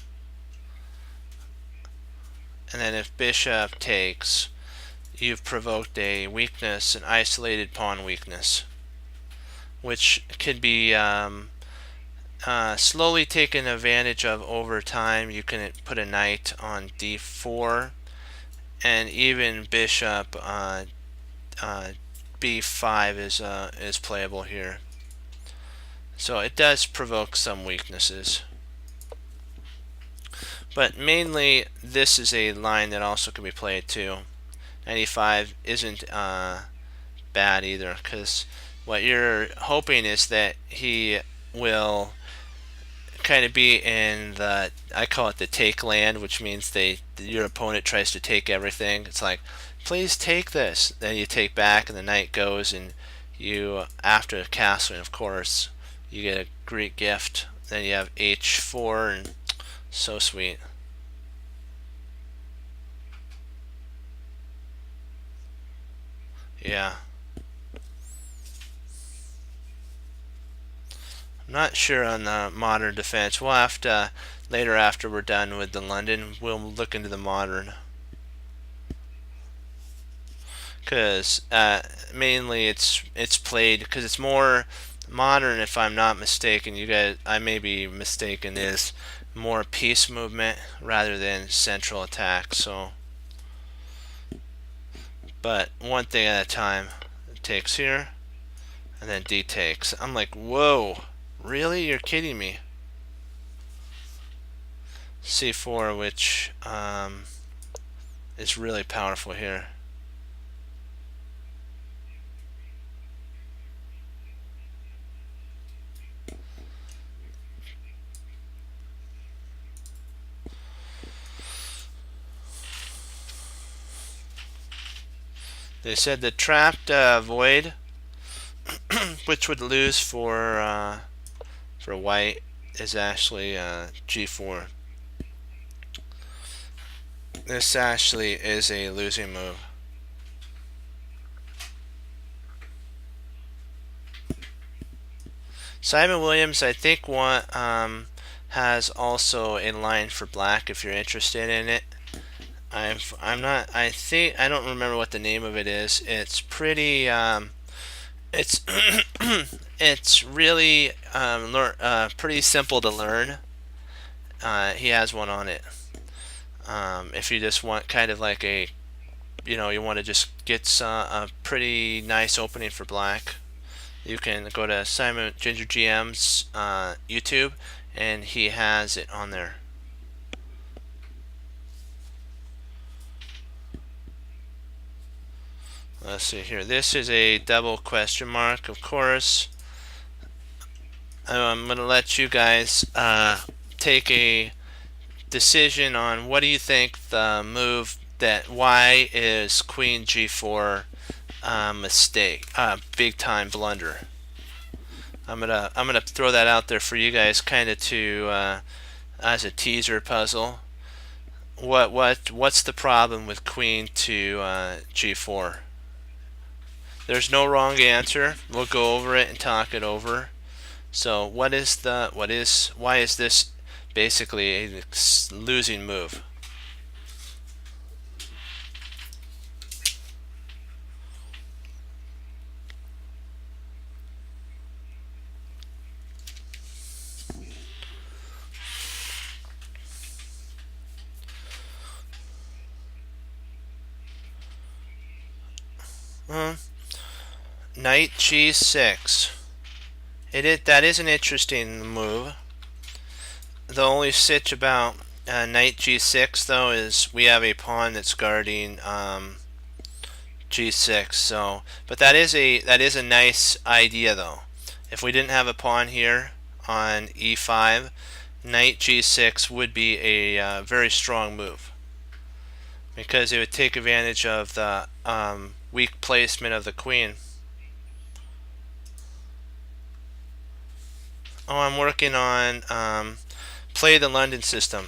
and then if bishop takes, you've provoked a weakness, an isolated pawn weakness, which could be slowly taken advantage of over time. You can put a knight on d4, and even bishop b5 is playable here. So it does provoke some weaknesses. But mainly this is a line that also can be played too. 95 isn't bad either, because what you're hoping is that he will kind of be in the, I call it the take land, which means your opponent tries to take everything. It's like, please take this. Then you take back and the knight goes, and you, after castling of course, you get a Greek gift. Then you have h4, and so sweet. Yeah. I'm not sure on the modern defense. We'll have to, later after we're done with the London, we'll look into the modern. Because mainly it's played, because it's more modern, if I'm not mistaken. You guys, I may be mistaken, is more piece movement rather than central attack. So, but one thing at a time. It takes here, and then d takes. I'm like, whoa, really? You're kidding me. c4, which is really powerful here. They said the trapped void, which would lose for white, is actually g4. This actually is a losing move. Simon Williams, I think, has also a line for black if you're interested in it. I'm not. I think I don't remember what the name of it is. It's pretty. It's it's really pretty simple to learn. He has one on it. If you just want kind of like a, you want to just get a pretty nice opening for black, you can go to Simon Ginger GM's YouTube, and he has it on there. Let's see here. This is a double question mark, of course. I'm going to let you guys take a decision on what do you think the move that why is Queen G4 mistake, big time blunder. I'm gonna throw that out there for you guys, kind of to as a teaser puzzle. What's the problem with Queen to G4? There's no wrong answer. We'll go over it and talk it over. So why is this basically a losing move? Knight G6. That is an interesting move. The only sitch about Knight G6 though is we have a pawn that's guarding G6. So, but that is a nice idea though. If we didn't have a pawn here on E5, Knight G6 would be a very strong move because it would take advantage of the weak placement of the queen. Oh, I'm working on Play the London System.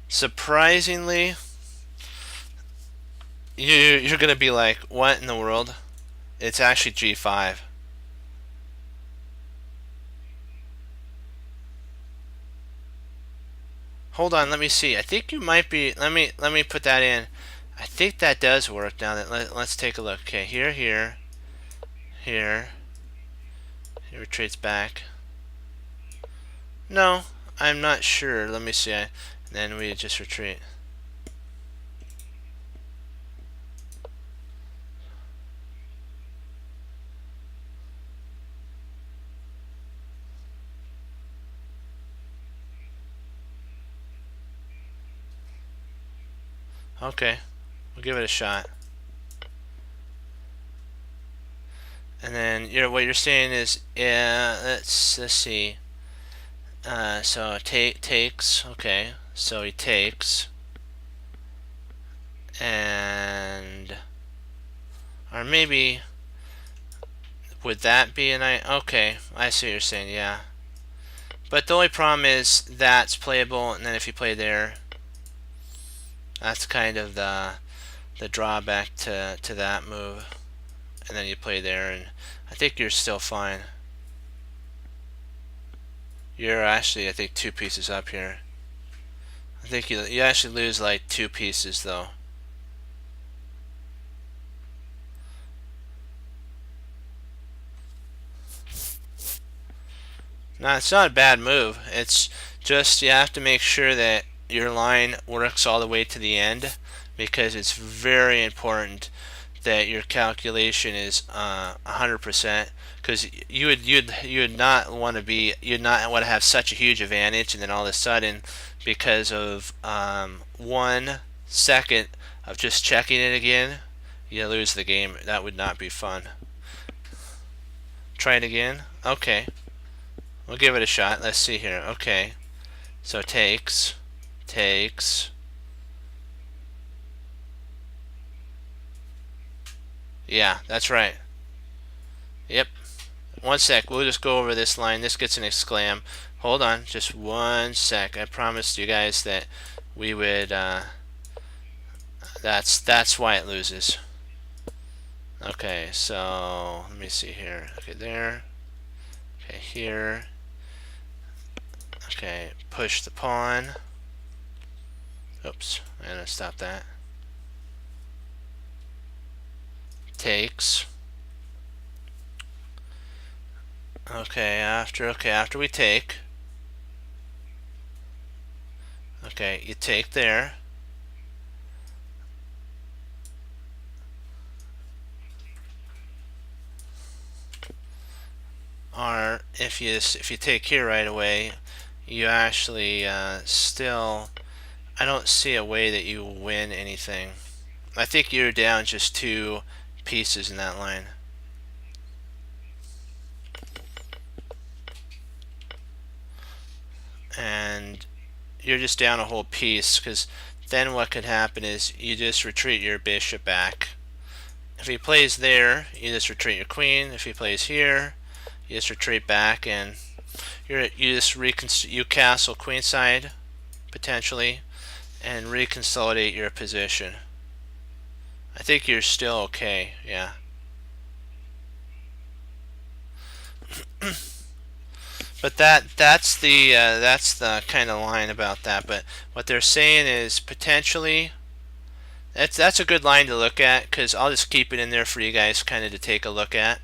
Surprisingly, you're gonna be like, what in the world? It's actually G5. Hold on, let me see. I think you might be. Let me put that in. I think that does work. Now that let's take a look. Okay, here. He retreats back. No, I'm not sure. Let me see. Then we just retreat. Okay, we'll give it a shot. And then what you're saying is, yeah, let's see. So takes. Okay, so he takes, and or maybe would that be an okay? I see what you're saying. Yeah, but the only problem is that's playable, and then if you play there, that's kind of the drawback to that move. And then you play there, and I think you're still fine. You're actually, I think, 2 pieces up here. I think you actually lose like 2 pieces though. No, it's not a bad move. It's just you have to make sure that your line works all the way to the end, because it's very important that your calculation is 100%, because you'd not want to have such a huge advantage, and then all of a sudden, because of 1 second of just checking it again, you lose the game. That would not be fun. Try it again. Okay, we'll give it a shot. Let's see here. Okay, so takes. Yeah, that's right. Yep. 1 sec. We'll just go over this line. This gets an exclam. Hold on. Just 1 sec. I promised you guys that we would. That's why it loses. Okay. So let me see here. Okay, there. Okay, here. Okay, push the pawn. Oops. I'm gonna stop that. Takes. Okay, after we take. Okay, you take there. Or if you take here right away, you actually still I don't see a way that you win anything. I think you're down just 2 pieces in that line. And you're just down a whole piece, because then what could happen is you just retreat your bishop back. If he plays there, you just retreat your queen. If he plays here, you just retreat back, and you castle queenside potentially and reconsolidate your position. I think you're still okay, yeah. But that's the kind of line about that. But what they're saying is potentially that's a good line to look at, because I'll just keep it in there for you guys kind of to take a look at.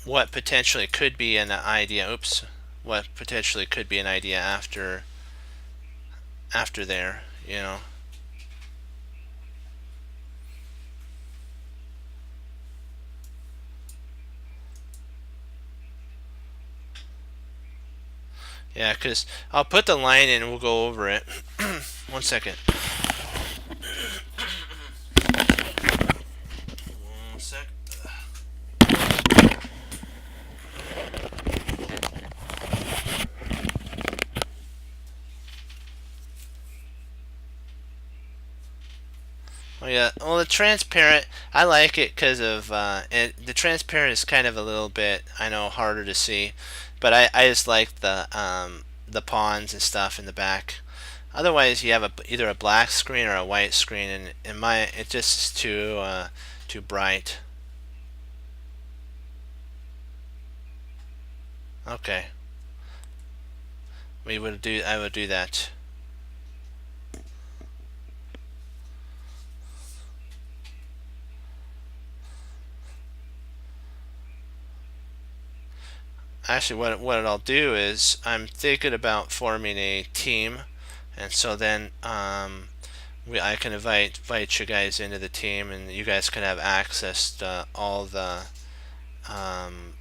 What potentially could be an idea. Oops. What potentially could be an idea after there, you know. Yeah, because I'll put the line in and we'll go over it. 1 second. 1 sec. Oh yeah, well the transparent, I like it because of the transparent is kind of a little bit, I know, harder to see, but I just like the pawns and stuff in the back. Otherwise, you have either a black screen or a white screen, and it just is too bright. Okay, I would do that. Actually, what I'll do is I'm thinking about forming a team, and so then I can invite you guys into the team, and you guys can have access to all the um,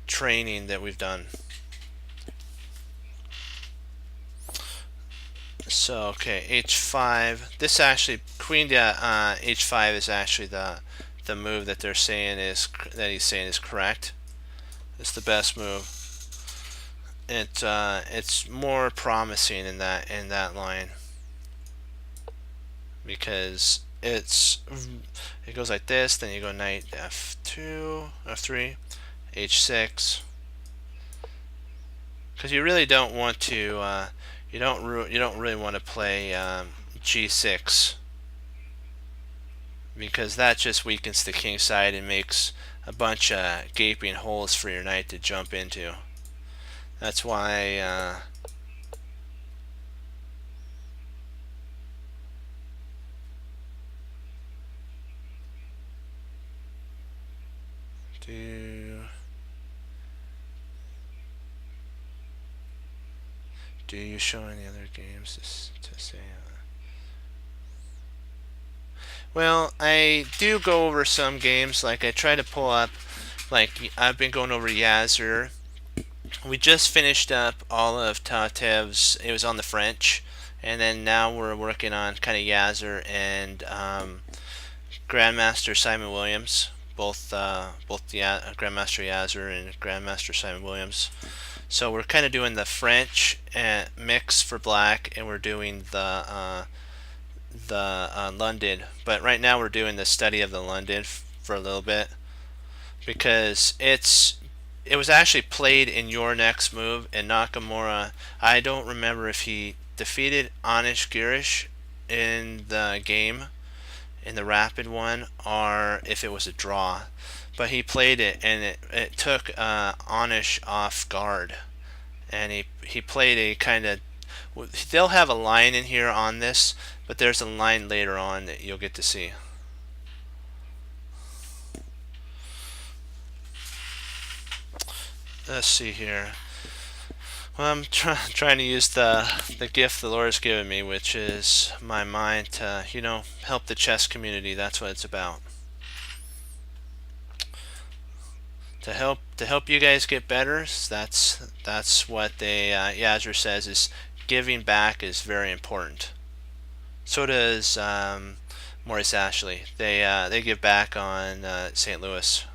training that we've done. So okay, h5. This actually queen to h5 is actually the move that they're saying is that he's saying is correct. It's the best move. It's more promising in that line, because it goes like this, then you go knight f2, f3, h6, because you really don't want to you don't really want to play g6, because that just weakens the king side and makes a bunch of gaping holes for your knight to jump into. That's why do you show any other games to say? Well, I do go over some games. Like I try to pull up, like I've been going over Yazur. We just finished up all of Tatev's. It was on the French, and then now we're working on kind of Yazur and Grandmaster Simon Williams. Both Grandmaster Yazur and Grandmaster Simon Williams. So we're kind of doing the French mix for black, and we're doing the London. But right now we're doing the study of the London for a little bit, because it was actually played in your next move, and Nakamura, I don't remember if he defeated Anish Girish in the game, in the rapid one, or if it was a draw. But he played it, and it took Anish off guard, and he played a kind of. They'll have a line in here on this, but there's a line later on that you'll get to see. Let's see here. Well, I'm trying to use the gift the Lord has given me, which is my mind to, help the chess community. That's what it's about. To help you guys get better. That's what Yazur says is giving back is very important. So does Maurice Ashley. They give back on St. Louis.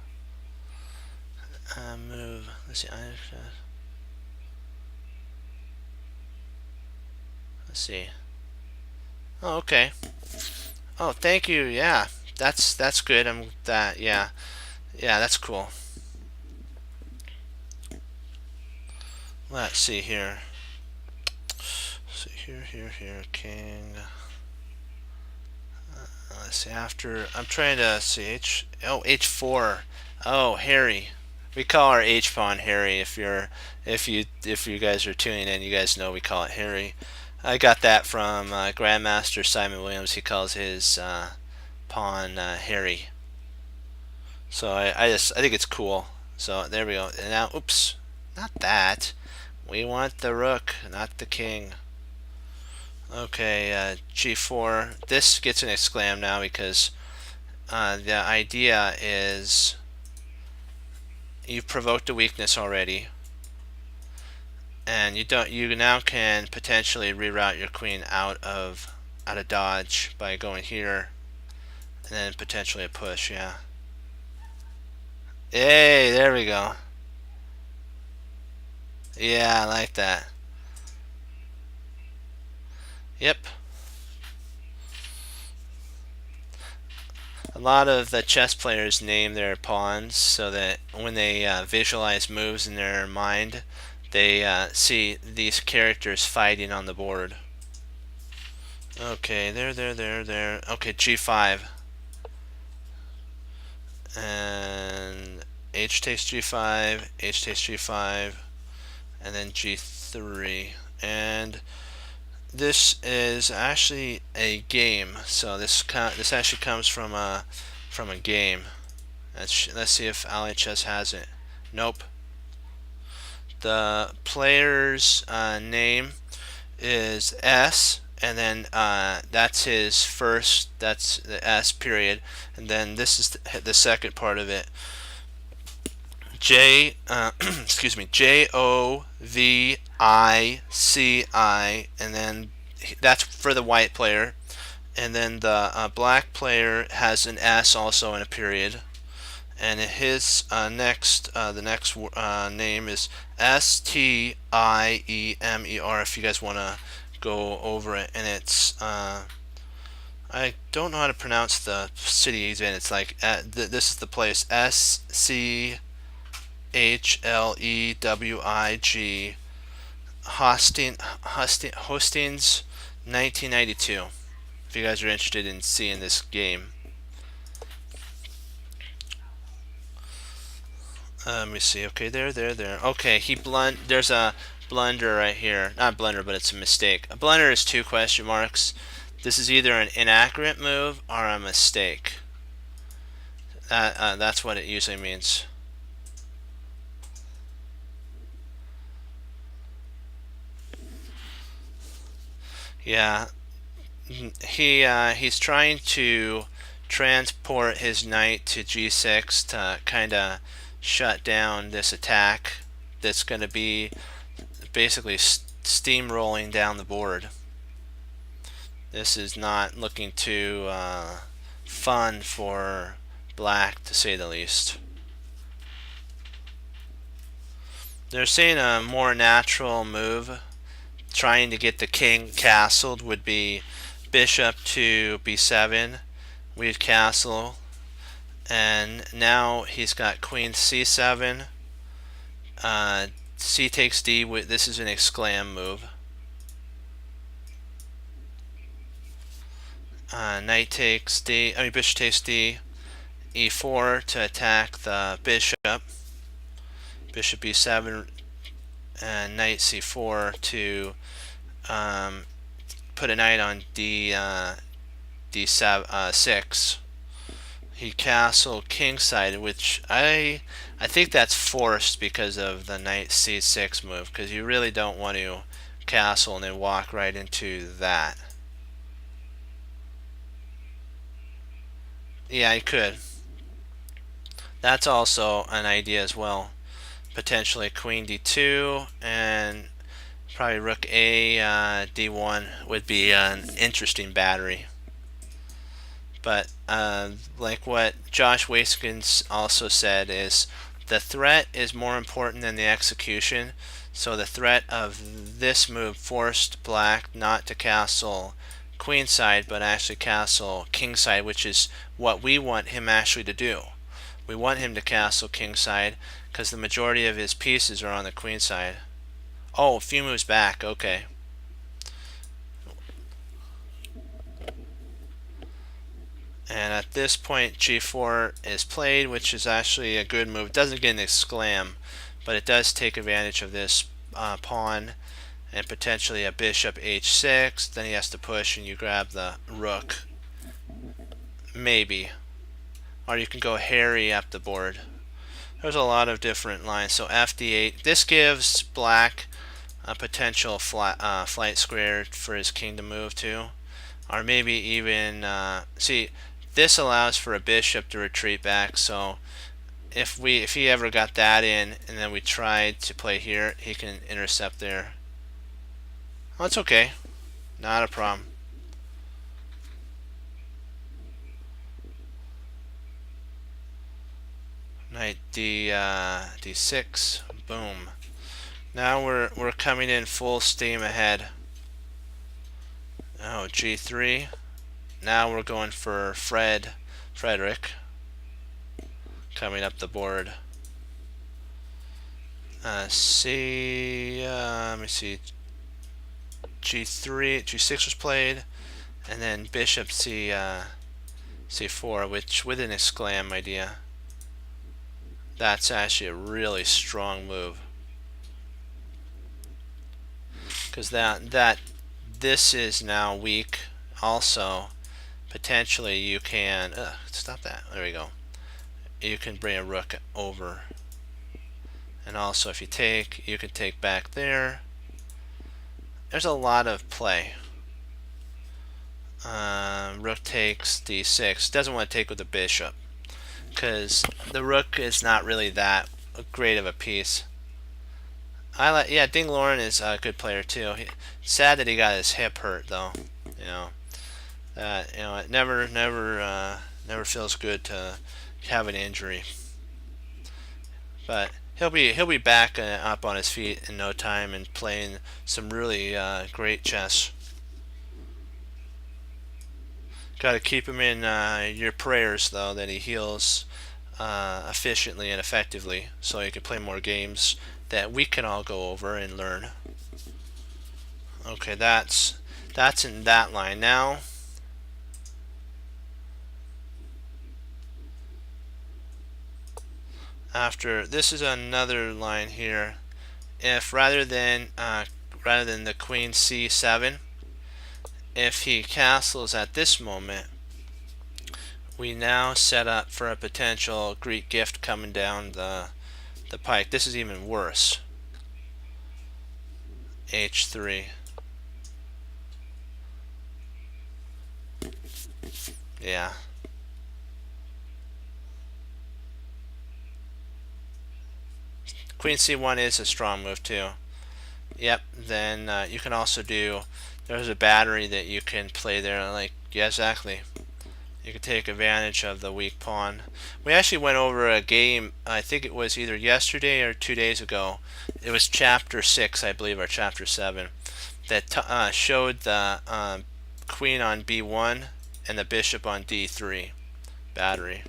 Move. Let's see. Let's see. Oh, okay. Oh, thank you. Yeah, that's good. Yeah, that's cool. Let's see here. Let's see here. King. Let's see. After I'm trying to see H4. Oh, Harry. We call our H pawn Harry. If you guys are tuning in, you guys know we call it Harry. I got that from Grandmaster Simon Williams. He calls his pawn Harry. So I think it's cool. So there we go. And now, oops, not that. We want the rook, not the king. Okay, G4. This gets an exclam now because the idea is you've provoked a weakness already, and you now can potentially reroute your queen out of dodge by going here, and then potentially a push. Yeah. Hey, there we go. Yeah, I like that. Yep. A lot of the chess players name their pawns so that when they visualize moves in their mind, they see these characters fighting on the board. Okay, there. Okay, G5. And H takes G5, H takes G5, and then G3. And this is actually a game, so this actually comes from a game. Let's see if LHS has it. Nope. The player's name is S, and then that's his first. That's the S period, and then this is the second part of it. Excuse me, Jovici, and then that's for the white player, and then the black player has an S also in a period, and his the next name is Stiemer. If you guys want to go over it, and it's I don't know how to pronounce the city he's in. It's like this is the place SCHLEWIG. Hostings 1992. If you guys are interested in seeing this game. Let me see. Okay, there. Okay, there's a blunder right here. Not blunder, but it's a mistake. A blunder is 2 question marks. This is either an inaccurate move or a mistake. That's what it usually means. Yeah, he's trying to transport his knight to G6 to kind of shut down this attack that's going to be basically steamrolling down the board. This is not looking too fun for black, to say the least. They're saying a more natural move, trying to get the king castled, would be bishop to b7. We'd castle, and now he's got queen c7. C takes d. This is an exclam move. Knight takes d. Bishop takes d. E4 to attack the bishop. Bishop b7 and knight c4 to put a knight on d6. He castled kingside, which I think that's forced because of the knight c6 move, because you really don't want to castle and then walk right into that. Yeah, you could. That's also an idea as well. Potentially queen d2, and Probably rook A, D1 would be an interesting battery. But like what Josh Waiskins also said is the threat is more important than the execution. So the threat of this move forced black not to castle queenside but actually castle kingside, which is what we want him actually to do. We want him to castle kingside because the majority of his pieces are on the queenside. Oh, a few moves back, okay. And at this point, g4 is played, which is actually a good move. It doesn't get an exclam, but it does take advantage of this pawn and potentially a bishop h6. Then he has to push and you grab the rook. Maybe. Or you can go Harry up the board. There's a lot of different lines. So fd8. This gives black a potential flight square for his king to move to. Or maybe even, see, this allows for a bishop to retreat back. So if he ever got that in and then we tried to play here, he can intercept there. Oh, it's okay. Not a problem. Knight d6. Boom. Now we're coming in full steam ahead. Oh, g3. Now we're going for Frederick coming up the board. Let me see, g3, g6 was played, and then bishop c4, which with an exclam idea. That's actually a really strong move, because this is now weak. Also, potentially you can stop that. There we go. You can bring a rook over, and also if you take, you can take back there. There's a lot of play. Rook takes d6. Doesn't want to take with the bishop because the rook is not really that great of a piece. Yeah, Ding Lauren is a good player too. Sad that he got his hip hurt though. It never feels good to have an injury. But he'll be back up on his feet in no time and playing some really great chess. Got to keep him in your prayers though, that he heals efficiently and effectively, so he can play more games that we can all go over and learn. Okay, that's in that line now. After this is another line here. If rather than the queen c7, if he castles at this moment, we now set up for a potential Greek gift coming down the pike. This is even worse. h3. Yeah. Queen c1 is a strong move too. Yep. Then you can also do, there's a battery that you can play there. Like, yeah, exactly. You can take advantage of the weak pawn. We actually went over a game, I think it was either yesterday or 2 days ago. It was chapter 6, I believe, or chapter 7, that showed the queen on b1 and the bishop on d3 battery.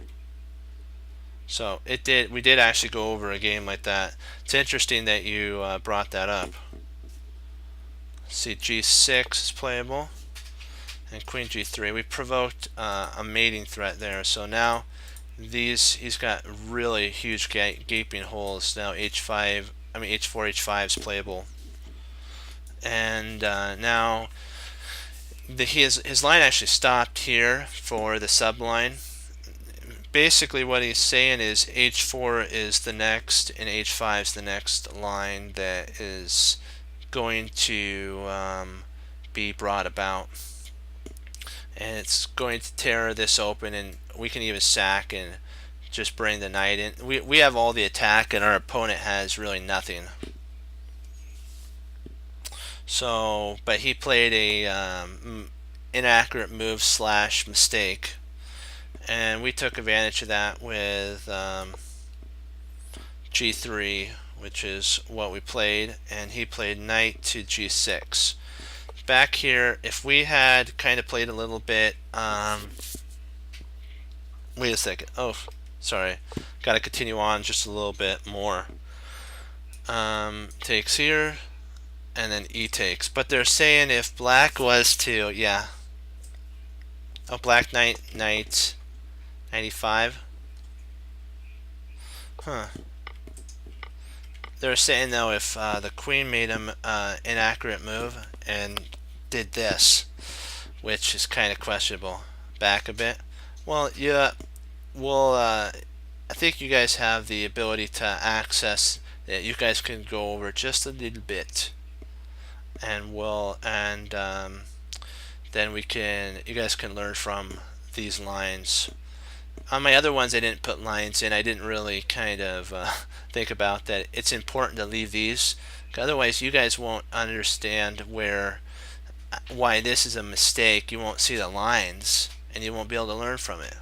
So we did actually go over a game like that. It's interesting that you brought that up. See, g6 is playable, and queen g3. We provoked a mating threat there. So now he's got really huge gaping holes. Now h4, h5 is playable, and now his line actually stopped here for the subline. Basically what he's saying is h4 is the next and h5 is the next line that is going to be brought about, and it's going to tear this open, and we can even sack and just bring the knight in. We have all the attack and our opponent has really nothing. So, but he played a inaccurate move slash mistake, and we took advantage of that with g3, which is what we played, and he played knight to g6. Back here, if we had kind of played a little bit, wait a second. Oh, sorry. Got to continue on just a little bit more. Takes here, and then e takes. But they're saying if black was to, yeah. Oh, black knight, 95. Huh. They're saying though if the queen made him inaccurate move and did this, which is kind of questionable. Back a bit. Well, yeah. Well, I think you guys have the ability to access that. You guys can go over just a little bit, and then we can. You guys can learn from these lines. On my other ones, I didn't put lines in. I didn't really kind of think about that. It's important to leave these, otherwise you guys won't understand why this is a mistake. You won't see the lines, and you won't be able to learn from it.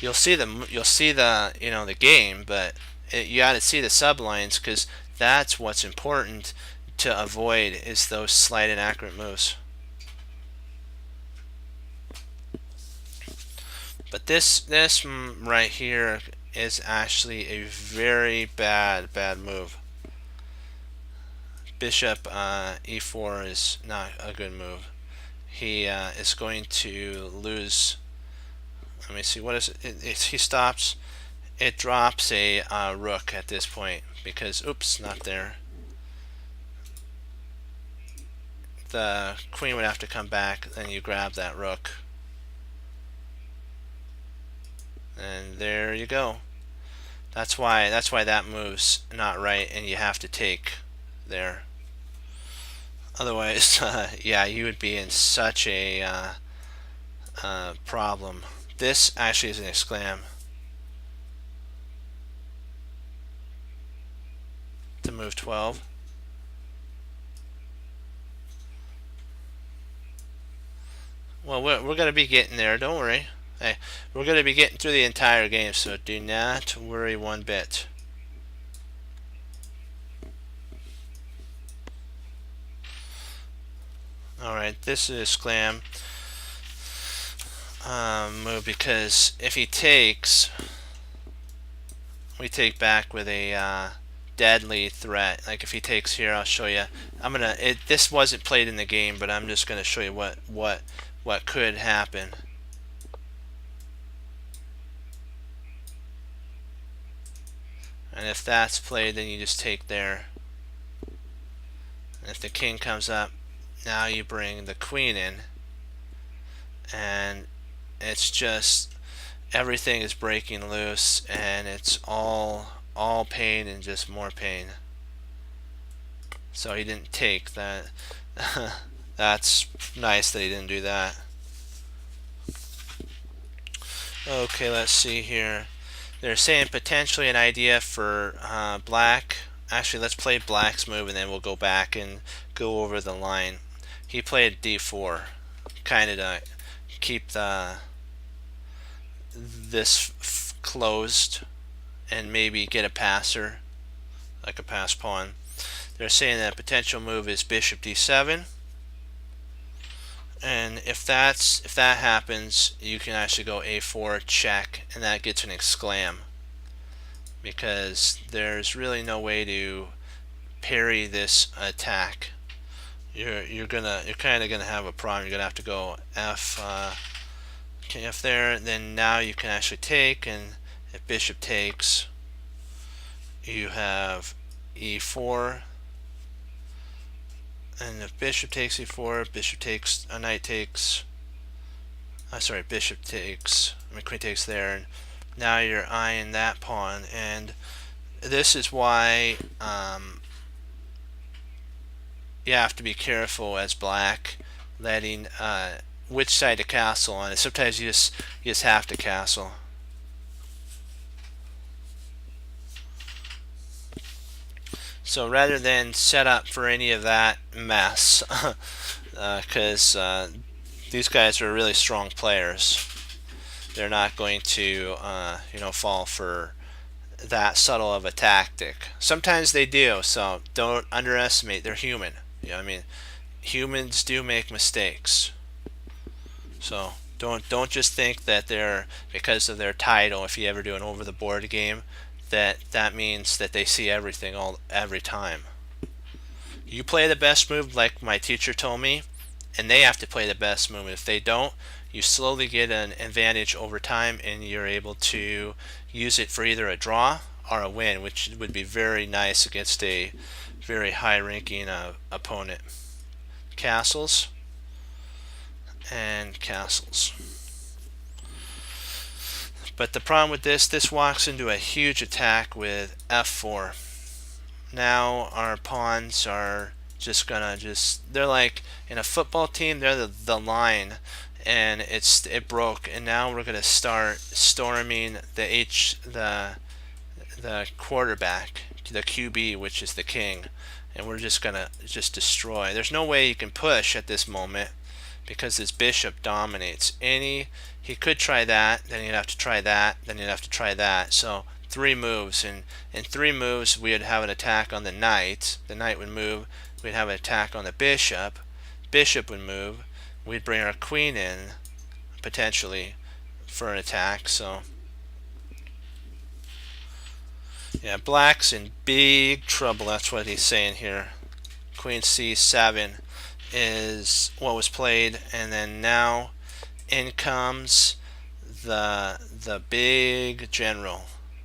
You'll see the the game, but you got to see the sublines, because that's what's important to avoid, is those slight inaccurate moves. But this right here is actually a very bad move. Bishop e4 is not a good move. He is going to lose. Let me see, what is it? He stops. It drops a rook at this point because, oops, not there. The queen would have to come back, then you grab that rook. And there you go. That's why that move's not right, and you have to take there. Otherwise, yeah, you would be in such a problem. This actually is an exclam to move 12. Well, we're going to be getting there, don't worry. Hey, we're going to be getting through the entire game, so do not worry one bit. Alright, this is exclam move, because if he takes, we take back with a deadly threat. Like if he takes here, I'll show you. This wasn't played in the game, but I'm just going to show you what could happen. And if that's played, then you just take there. And if the king comes up, now you bring the queen in, and it's just everything is breaking loose, and it's all pain and just more pain. So he didn't take that. That's nice that he didn't do that. Okay, let's see here. They're saying potentially an idea for black. Actually, let's play black's move, and then we'll go back and go over the line. He played d4, kind of to keep this closed and maybe get a passer, like a pass pawn. They're saying that potential move is bishop d7, and if that happens, you can actually go a4 check, and that gets an exclam, because there's really no way to parry this attack. You're kind of gonna have a problem. You're gonna have to go f there. Then now you can actually take, and if bishop takes, you have e4, and if bishop takes e4, bishop takes, a knight takes. Sorry, bishop takes. I mean, queen takes there, and now you're eyeing that pawn, and this is why you have to be careful as black, letting which side to castle on. Sometimes you just have to castle. So rather than set up for any of that mess, because these guys are really strong players, they're not going to fall for that subtle of a tactic. Sometimes they do, so don't underestimate. They're human. I mean, humans do make mistakes. So don't just think that they're, because of their title, if you ever do an over the board game, that means that they see everything every time. You play the best move like my teacher told me, and they have to play the best move. If they don't, you slowly get an advantage over time, and you're able to use it for either a draw or a win, which would be very nice against a very high-ranking opponent. Castles and castles. But the problem with this walks into a huge attack with f4. Now our pawns are just gonna they're like in a football team, they're the line, and it broke, and now we're gonna start storming the quarterback, the QB, which is the king, and we're just gonna destroy. There's no way you can push at this moment because this bishop dominates. He could try that, then he'd have to try that, then he'd have to try that. So 3 moves, and in 3 moves we would have an attack on the knight. The knight would move. We'd have an attack on the bishop. Bishop would move. We'd bring our queen in potentially for an attack. So yeah, black's in big trouble. That's what he's saying here. Queen c7 is what was played, and then now in comes the big general,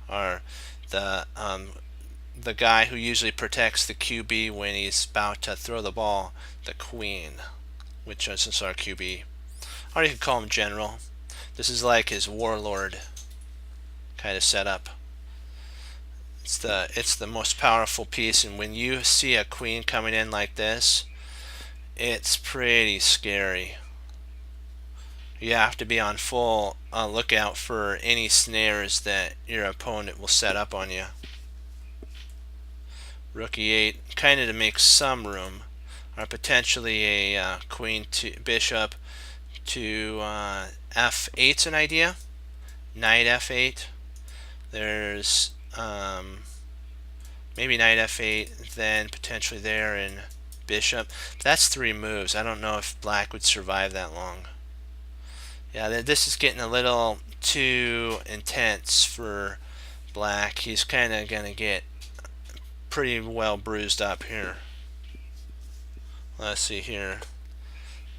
or the guy who usually protects the QB when he's about to throw the ball, the queen, which is our QB. Or you could call him general. This is like his warlord kind of setup. It's the most powerful piece, and when you see a queen coming in like this, it's pretty scary. You have to be on full lookout for any snares that your opponent will set up on you. Rook e8, kind of to make some room, or potentially a queen to bishop to f8's an idea. Knight f8. There's maybe knight f8, then potentially there, and bishop. That's 3 moves. I don't know if black would survive that long. Yeah, this is getting a little too intense for black. He's kind of going to get pretty well bruised up here. Let's see here.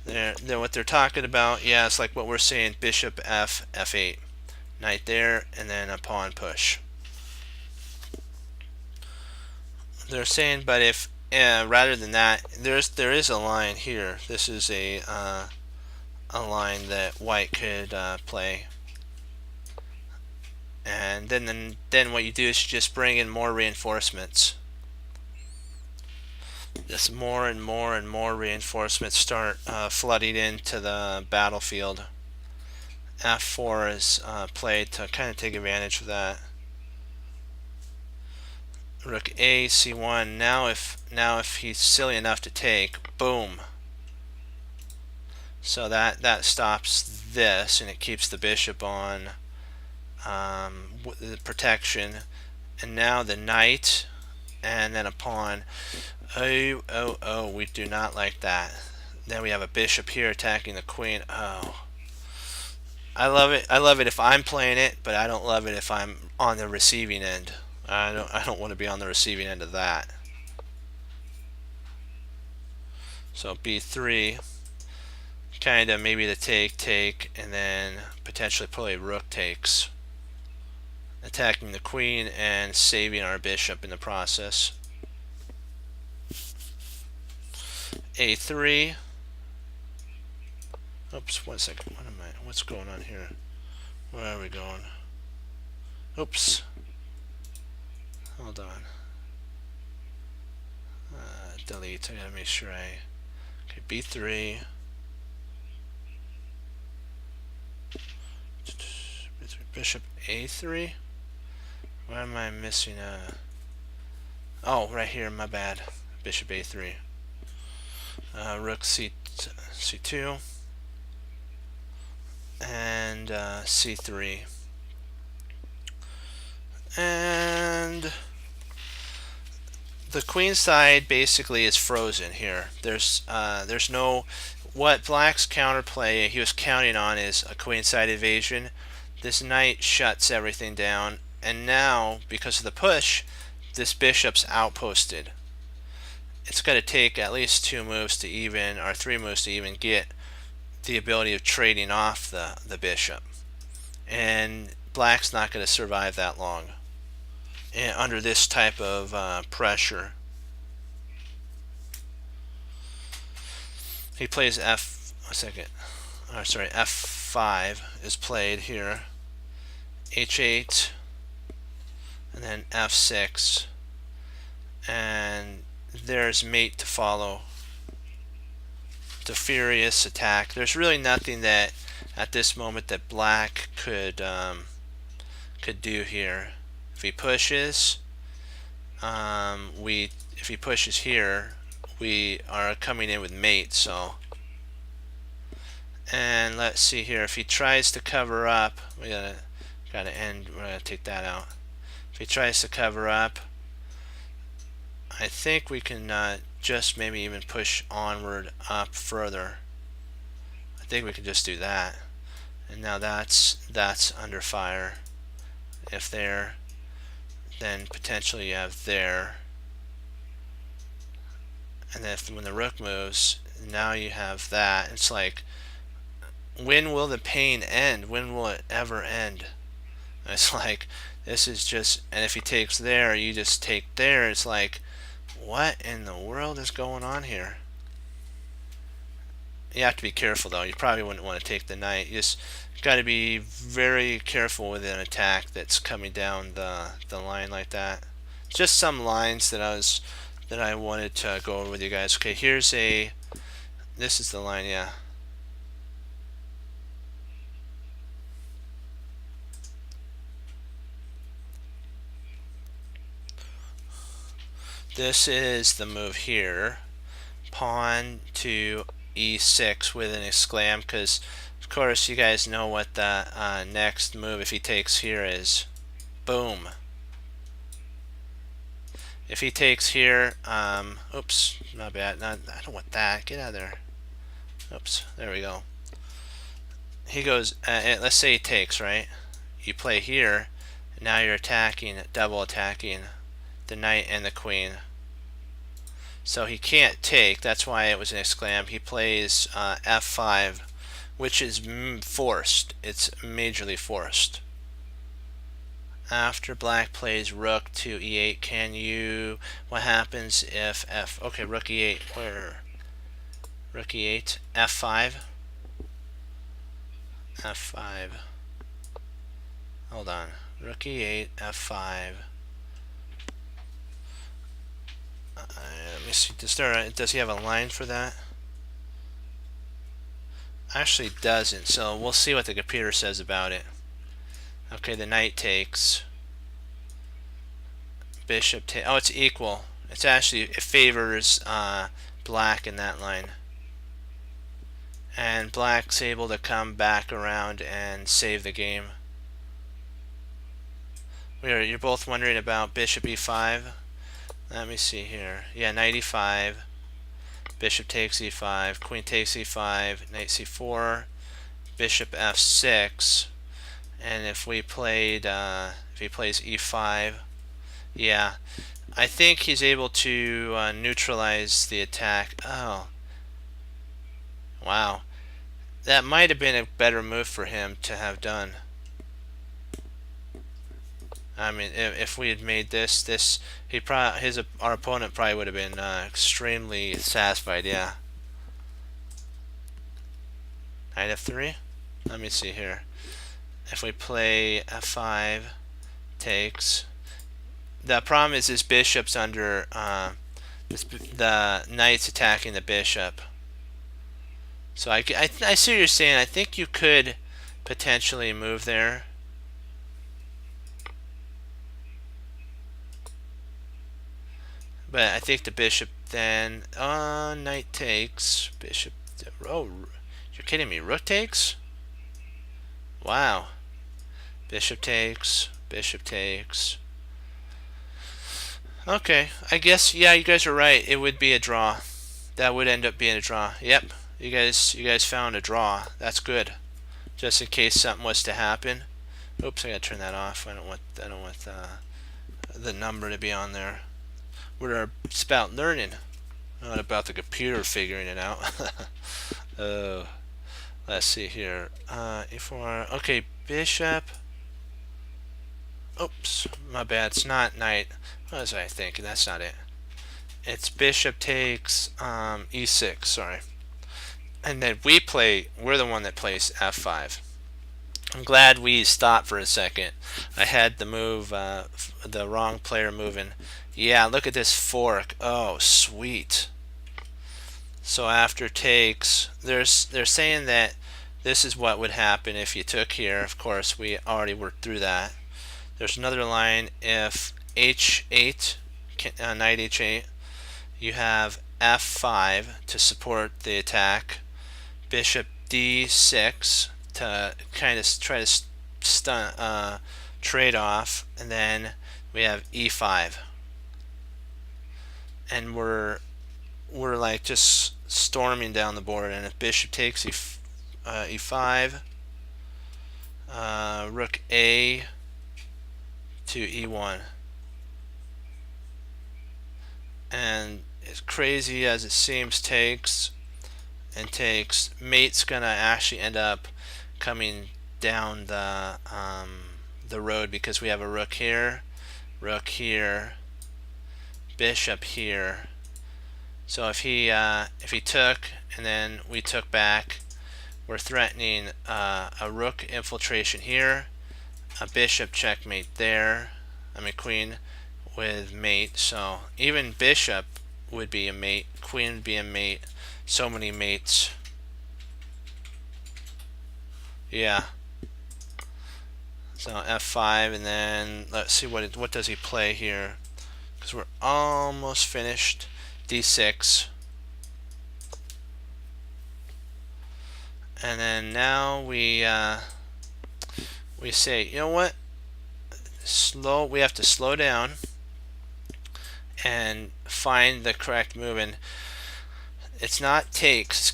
What they're talking about, yeah, it's like what we're saying, bishop f8. Knight there, and then a pawn push. They're saying, but if rather than that, there is a line here. This is a line that white could play, and then what you do is you just bring in more reinforcements. Just more and more and more reinforcements start flooding into the battlefield. f4 is played to kind of take advantage of that. Rook a c1. Now if he's silly enough to take, boom. So that stops this, and it keeps the bishop on the protection. And now the knight, and then a pawn. Oh, we do not like that. Then we have a bishop here attacking the queen. Oh, I love it if I'm playing it, but I don't love it if I'm on the receiving end. I don't want to be on the receiving end of that. So b3, kind of maybe the take, and then potentially probably rook takes, attacking the queen and saving our bishop in the process. a3. Oops, 1 second. What's going on here? Where are we going? Oops. Hold on. Delete. I gotta make sure okay, b3. Bishop a3. Why am I missing a... Oh, right here, my bad. Bishop a3. Rook c2. And c3. And the queen side basically is frozen here. There's no, what Black's counterplay he was counting on is a queenside evasion. This knight shuts everything down, and now because of the push, this bishop's outposted. It's going to take at least 2 moves to even, or 3 moves to even get the ability of trading off the bishop, and Black's not going to survive that long under this type of pressure. He plays f5 is played here, h8, and then f6, and there's mate to follow. The furious attack. There's really nothing that at this moment that Black could do here. If he pushes, if he pushes here, we are coming in with mate. So, and let's see here. If he tries to cover up, we gotta end. We're gonna take that out. If he tries to cover up, I think we can just maybe even push onward up further. I think we can just do that. And now that's under fire. If there, then potentially you have there. And then when the rook moves, now you have that. It's like, when will the pain end? When will it ever end? It's like, this is just, and if he takes there, you just take there. It's like, what in the world is going on here? You have to be careful though. You probably wouldn't want to take the knight. You just got to be very careful with an attack that's coming down the line like that. Just some lines that I wanted to go over with you guys. Okay, this is the line, yeah. This is the move here. Pawn to e6 with an exclam, because of course you guys know what the next move if he takes here is. Boom. If he takes here, oops, not bad. I don't want that. Get out of there. Oops, there we go. He goes, let's say he takes, right? You play here, and now you're attacking, double attacking the knight and the queen. So he can't take, that's why it was an exclam. He plays f5, which is forced. It's majorly forced. After Black plays rook to e8, what happens if okay, rook e8, where? Rook e8, f5, f5, hold on, rook e8, f5, let me see, does he have a line for that? Actually doesn't, so we'll see what the computer says about it. Okay, the knight takes, bishop takes, oh, it's equal. It's actually, it favors Black in that line. And Black's able to come back around and save the game. You're both wondering about bishop e5. Let me see here. Yeah, knight e5, bishop takes e5, queen takes e5, knight c4, bishop f6, and if he plays e5, yeah, I think he's able to neutralize the attack. Oh, wow, that might have been a better move for him to have done. I mean, if we had made this, our opponent probably would have been extremely satisfied. Yeah. Knight f3. Let me see here. If we play f5, takes. The problem is this bishop's under. The knight's attacking the bishop. So I see what you're saying. I think you could potentially move there. But I think the bishop then, knight takes, bishop, oh, you're kidding me, rook takes? Wow. Bishop takes, bishop takes. Okay, I guess, yeah, you guys are right. It would be a draw. That would end up being a draw. Yep, you guys found a draw. That's good. Just in case something was to happen. Oops, I gotta turn that off. I don't want the number to be on there. It's about learning, not about the computer figuring it out. Oh, let's see here. E4. Okay, bishop. Oops, my bad. It's not knight. What was I thinking? That's not it. It's bishop takes e6. Sorry. And then we're the one that plays f5. I'm glad we stopped for a second. I had the move, the wrong player moving. Yeah, look at this fork. Oh, sweet. So after takes, they're saying that this is what would happen if you took here. Of course, we already worked through that. There's another line. If h8, knight h8, you have f5 to support the attack. Bishop d6 to kind of try to stun, trade off, and then we have e5, and we're like just storming down the board. And if bishop takes e5, rook a to e1, and as crazy as it seems, takes and takes, mate's gonna actually end up coming down the road, because we have a rook here, bishop here. So if he took and then we took back, we're threatening a rook infiltration here, a bishop checkmate there. I mean queen with mate. So even bishop would be a mate, queen would be a mate. So many mates. Yeah. So f5, and then let's see what does he play here, because we're almost finished. d6, and then now we say, you know what? We have to slow down and find the correct move. And it's not takes.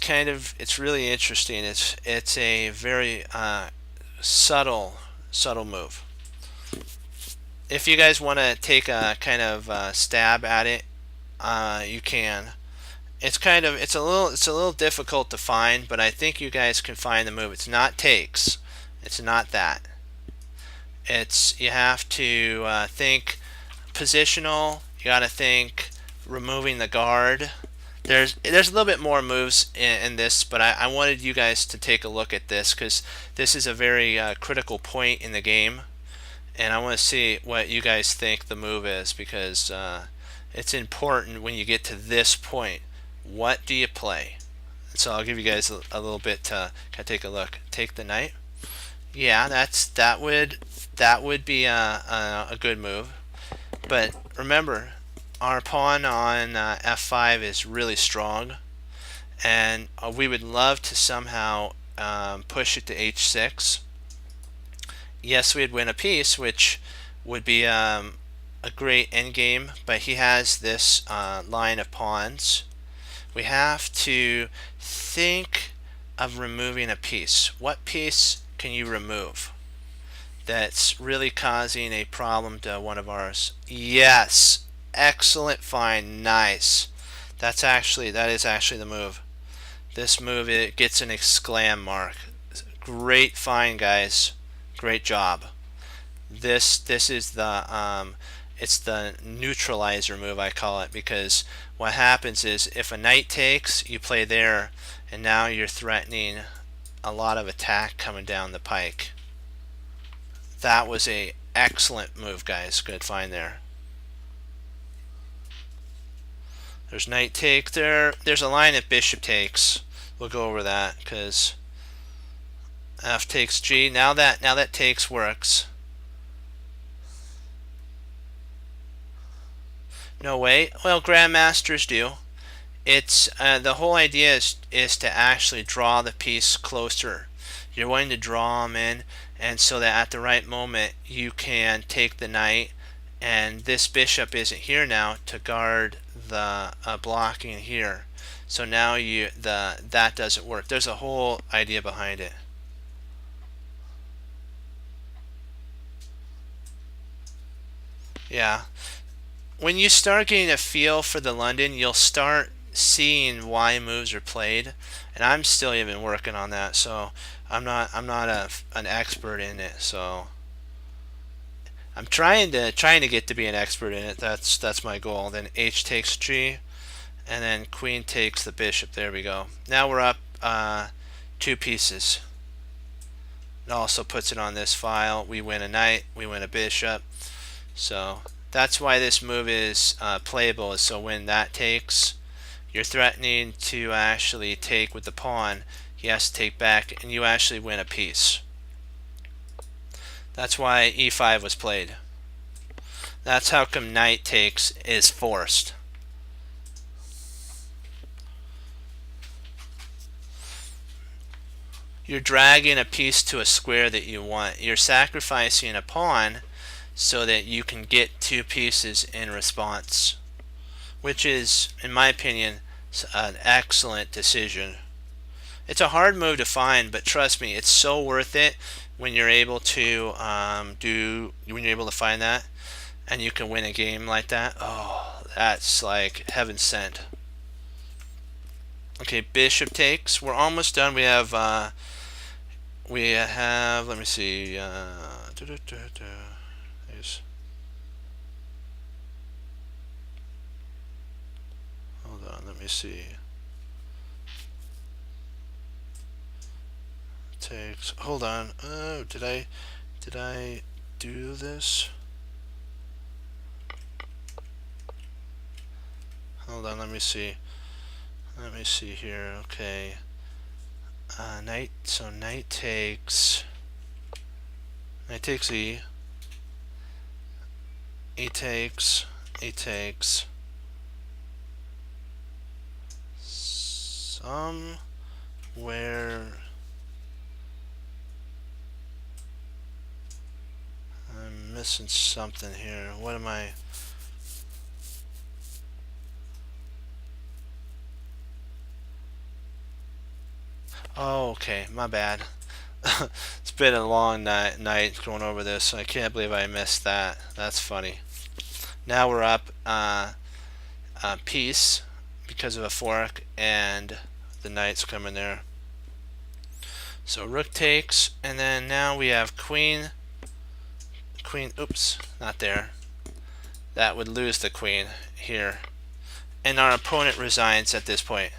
It's really interesting. It's a very subtle move. If you guys want to take a kind of stab at it, you can. It's a little difficult to find, but I think you guys can find the move. It's not takes. It's not that. You have to think positional. You got to think removing the guard. There's a little bit more moves in this, but I wanted you guys to take a look at this, because this is a very critical point in the game, and I want to see what you guys think the move is, because it's important when you get to this point. What do you play? So I'll give you guys a little bit to kind of take a look. Take the knight. Yeah, that would be a good move, but remember, our pawn on f5 is really strong, and we would love to somehow push it to h6. Yes, we'd win a piece, which would be a great endgame, but he has this line of pawns. We have to think of removing a piece. What piece can you remove that's really causing a problem to one of ours? Yes. Excellent find. Nice. That is actually the move. This move, it gets an exclam mark. Great find, guys. Great job. This is the it's the neutralizer move, I call it, because what happens is if a knight takes, you play there, and now you're threatening a lot of attack coming down the pike. That was a excellent move, guys. Good find there. There's knight take there. There's a line at bishop takes. We'll go over that, because f takes g. Now that takes works. No way. Well, grandmasters do. It's the whole idea is to actually draw the piece closer. You're wanting to draw them in, and so that at the right moment you can take the knight, and this bishop isn't here now to guard the blocking here. So now that doesn't work. There's a whole idea behind it. Yeah. When you start getting a feel for the London, you'll start seeing why moves are played, and I'm still even working on that. So I'm not an expert in it. So I'm trying to get to be an expert in it. That's my goal. Then H takes G, and then Queen takes the bishop. There we go. Now we're up 2 pieces. It also puts it on this file. We win a knight. We win a bishop. So that's why this move is playable. Is so when that takes, you're threatening to actually take with the pawn. He has to take back, and you actually win a piece. That's why e5 was played. That's how come knight takes is forced. You're dragging a piece to a square that you want. You're sacrificing a pawn so that you can get 2 pieces in response, which is, in my opinion, an excellent decision. It's a hard move to find, but trust me, it's so worth it when you're able to find that, and you can win a game like that. Oh, that's like heaven sent. Okay, bishop takes. We're almost done. We have let me see. Hold on, let me see. Takes. Hold on. Oh, did I do this? Hold on, let me see. Let me see here. Okay. Knight. So knight takes. Knight takes E. E takes. E takes. Somewhere. I'm missing something here. What am I? Oh, okay. My bad. It's been a long night going over this, so I can't believe I missed that. That's funny. Now we're up a piece because of a fork, and the knight's coming there. So rook takes, and then now we have queen. Oops, not there. That would lose the queen here, and our opponent resigns at this point.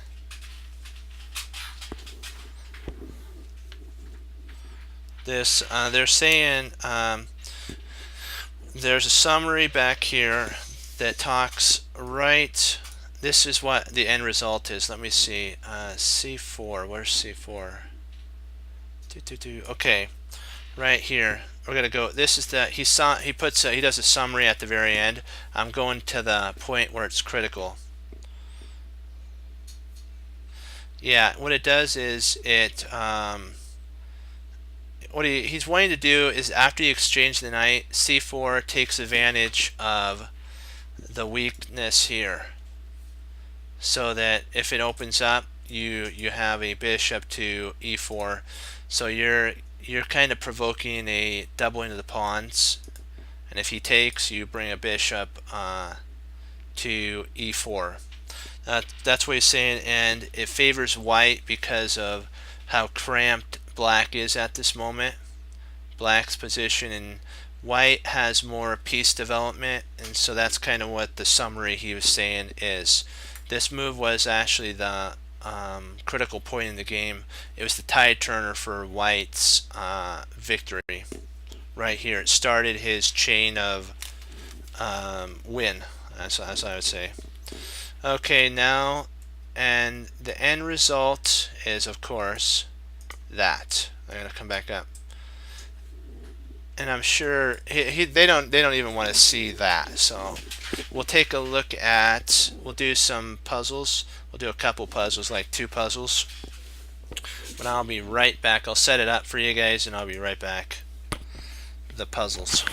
This they're saying there's a summary back here that talks right. This is what the end result is. Let me see. C4. Where's C4? Okay, right here. We're gonna go. This is the he does a summary at the very end. I'm going to the point where it's critical. Yeah, what it does is it what he's wanting to do is after you exchange the knight, C4 takes advantage of the weakness here, so that if it opens up, you have a bishop to E4. So you're kind of provoking a doubling of the pawns, and if he takes, you bring a bishop to E4. That's what he's saying, and it favors white because of how cramped black is at this moment. Black's position, and white has more piece development, and so that's kind of what the summary he was saying is. This move was actually the critical point in the game. It was the tide turner for white's victory. Right here, it started his chain of win, as I would say. Okay, now, and the end result is, of course, that. I'm gonna come back up, and I'm sure they don't even want to see that. So we'll take a look at, we'll do some puzzles. We'll do a couple puzzles, like 2 puzzles. But I'll be right back. I'll set it up for you guys and I'll be right back. The puzzles.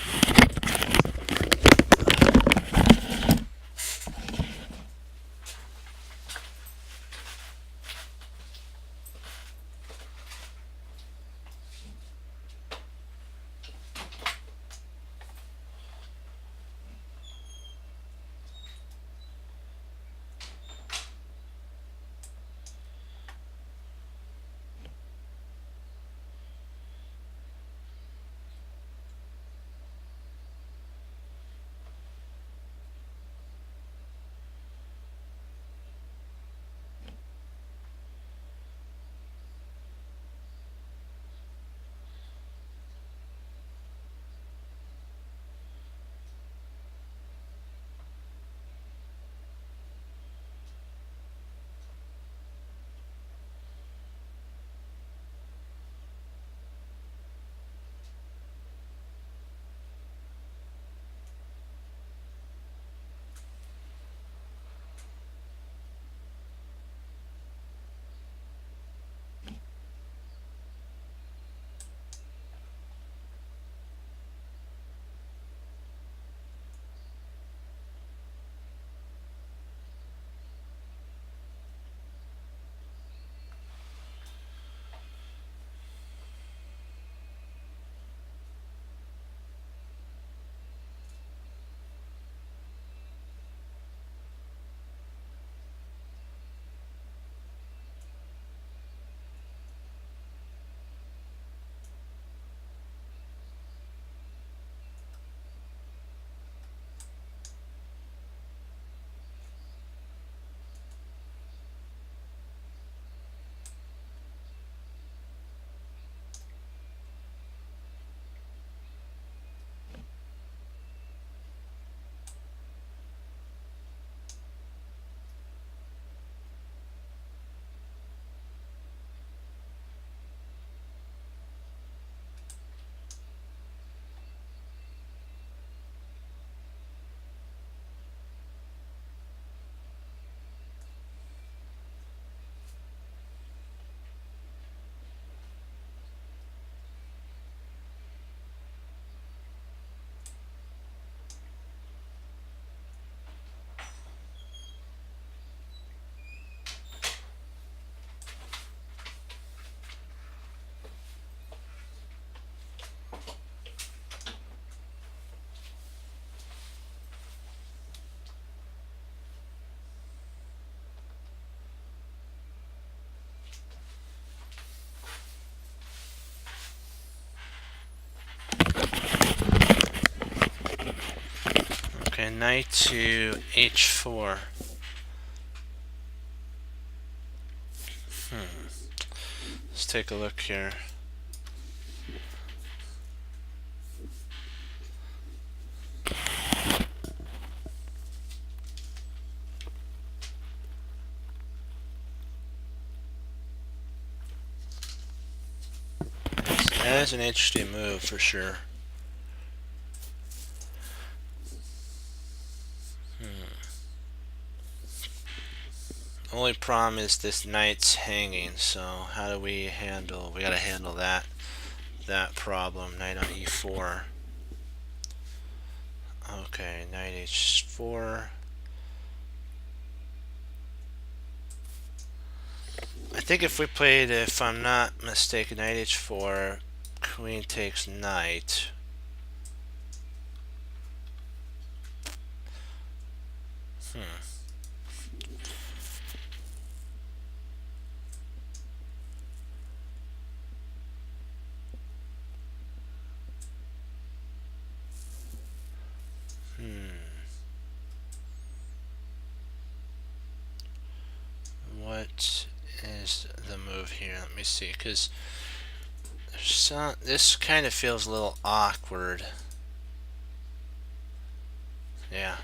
Okay, knight to h4. Let's take a look here. That is an interesting move for sure. Only problem is this knight's hanging, so how do we handle, we gotta handle that problem. Knight on e4. Okay, knight h4. I think if we played, if I'm not mistaken, knight h4, queen takes knight. What is the move here? Let me see, because this kind of feels a little awkward. Yeah.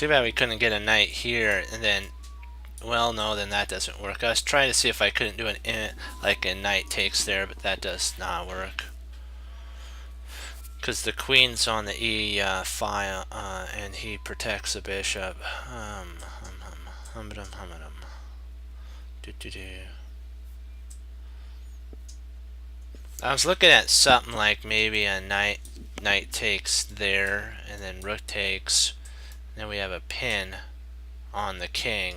Too bad we couldn't get a knight here, and then, well, no, then that doesn't work. I was trying to see if I couldn't do like a knight takes there, but that does not work. Because the queen's on the E file, and he protects the bishop. I was looking at something like maybe a knight takes there, and then rook takes. Then we have a pin on the king.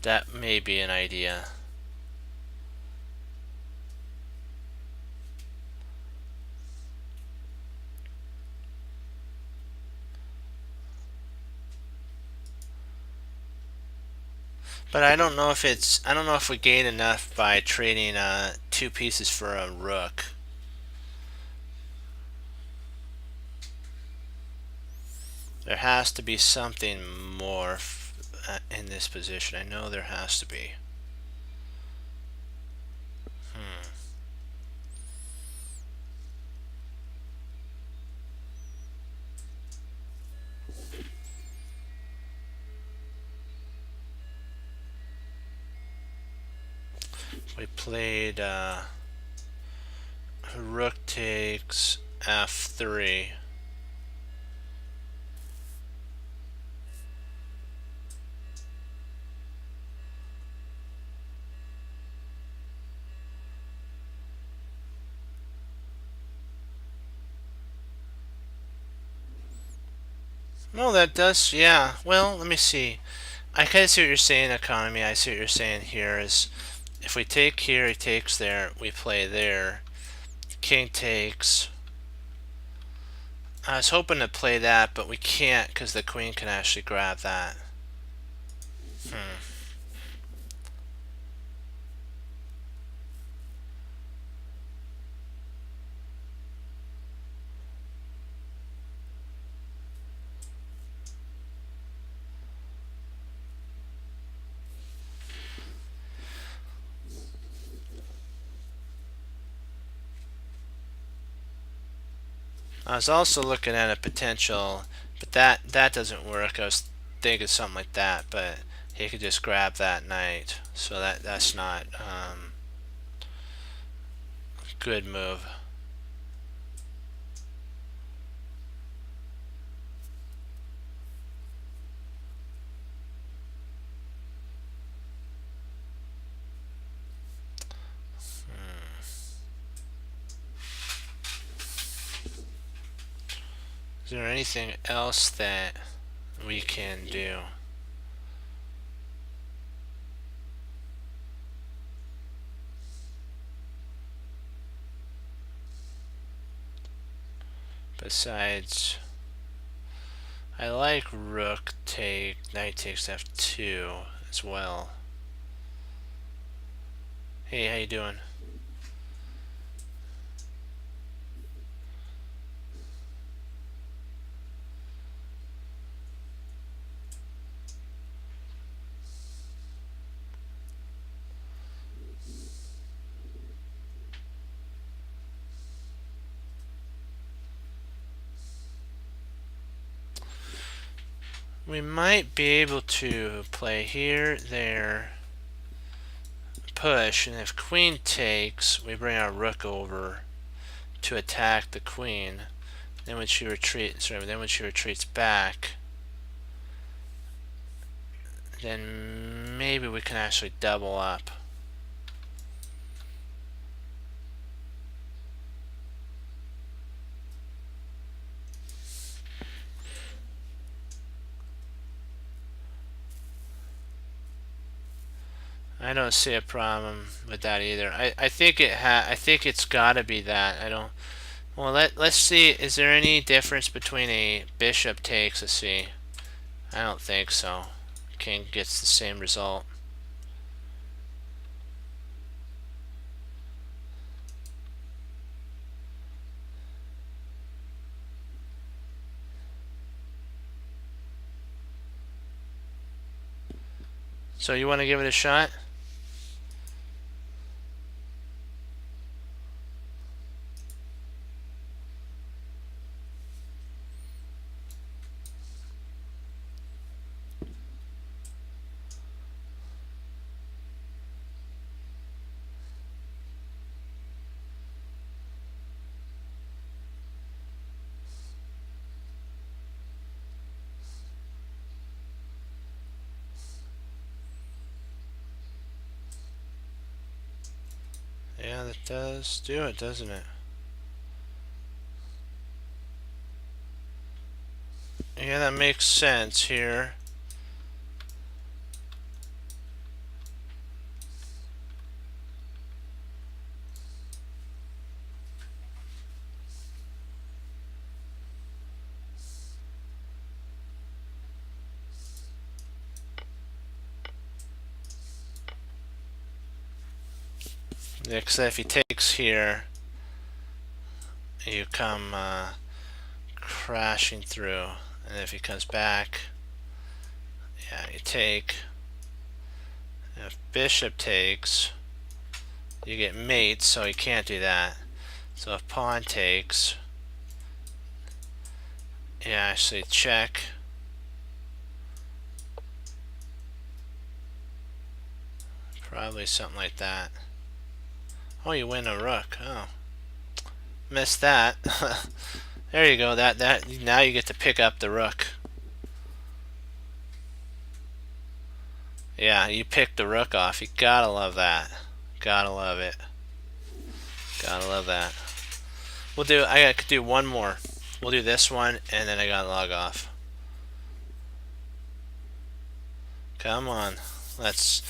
That may be an idea. But I don't know if we gain enough by trading 2 pieces for a rook. There has to be something more in this position. I know there has to be. We played rook takes f3. No, that does, yeah. Well, let me see. I kind of see what you're saying, economy. I see what you're saying here is if we take here, he takes there, we play there. King takes. I was hoping to play that, but we can't because the queen can actually grab that. I was also looking at a potential, but that doesn't work. I was thinking something like that, but he could just grab that knight, so that's not good move. Is there anything else that we can do? Besides, I like rook take, knight takes f2 as well. Hey, how you doing? We might be able to play here, there, push, and if queen takes, we bring our rook over to attack the queen. Then when she retreats back, then maybe we can actually double up. I don't see a problem with that either. I think it's got to be that. I don't. Well, let's see. Is there any difference between a bishop takes a c? I don't think so. King gets the same result. So you want to give it a shot? Yeah, that does do it, doesn't it? Yeah, that makes sense here. Yeah, because if he takes here, you come crashing through. And if he comes back, yeah, you take. If bishop takes, you get mate, so you can't do that. So if pawn takes, yeah, actually check. Probably something like that. Oh, you win a rook. Oh, missed that. There you go. That now you get to pick up the rook. Yeah, you picked the rook off. You gotta love that. Gotta love it. Gotta love that. I could do one more. We'll do this one, and then I gotta log off. Come on, let's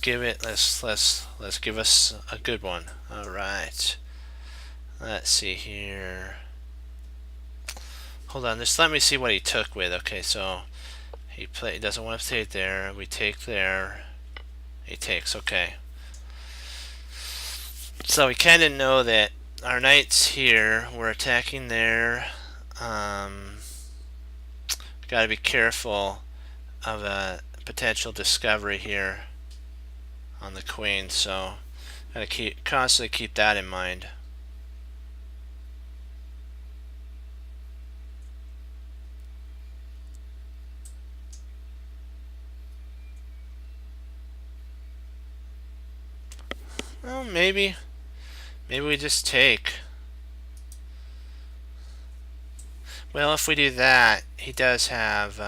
give it. Let's give us a good one. All right. Let's see here. Hold on, just let me see what he took with. Okay, so he doesn't want to take there. We take there. He takes. Okay. So we kind of know that our knights here. We're attacking there. Got to be careful of a potential discovery here on the queen. So gotta constantly keep that in mind. Well, maybe we just take. Well, if we do that, he does have.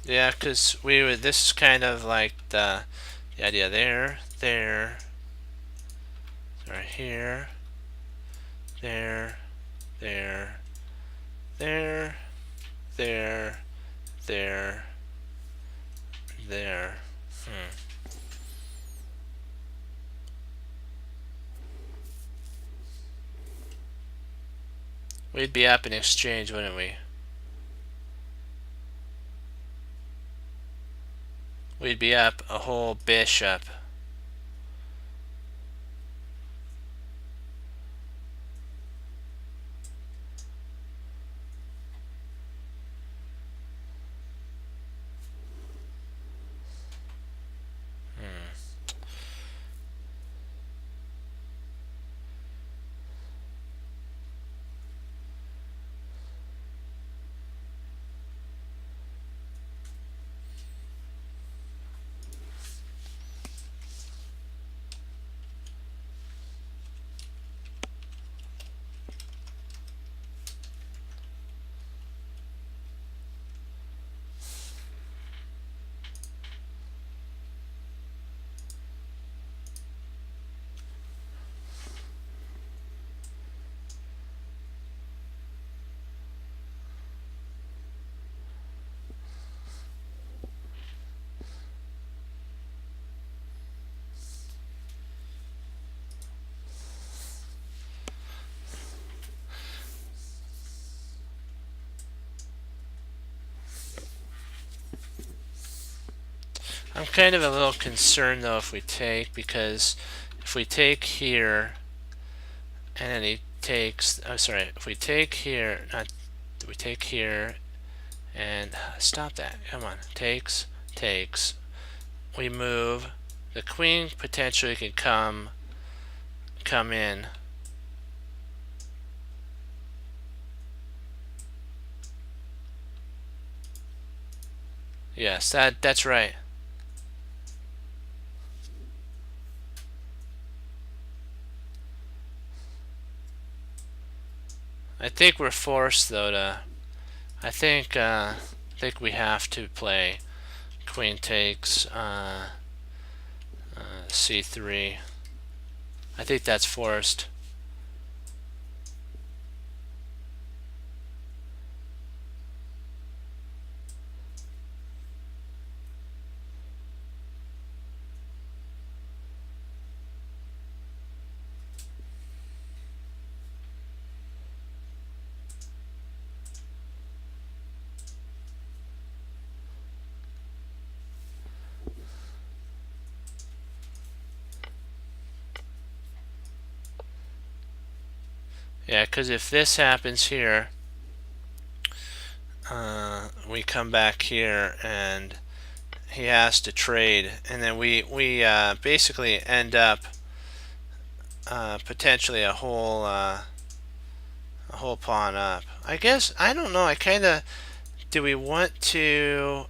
Yeah, because this is kind of like the idea there, right here, there, there, there, there, there. We'd be up in exchange, wouldn't we? We'd be up a whole bishop. I'm kind of a little concerned though if we take, because if we take here and then he takes, oh sorry, if we take here, we take here and stop that, come on, takes, we move, the queen potentially could come in. Yes, that's right. I think we're forced though to. I think we have to play queen takes c3. I think that's forced. Yeah, because if this happens here, we come back here and he has to trade, and then we basically end up potentially a whole pawn up. I guess I don't know. I kind of do. We want to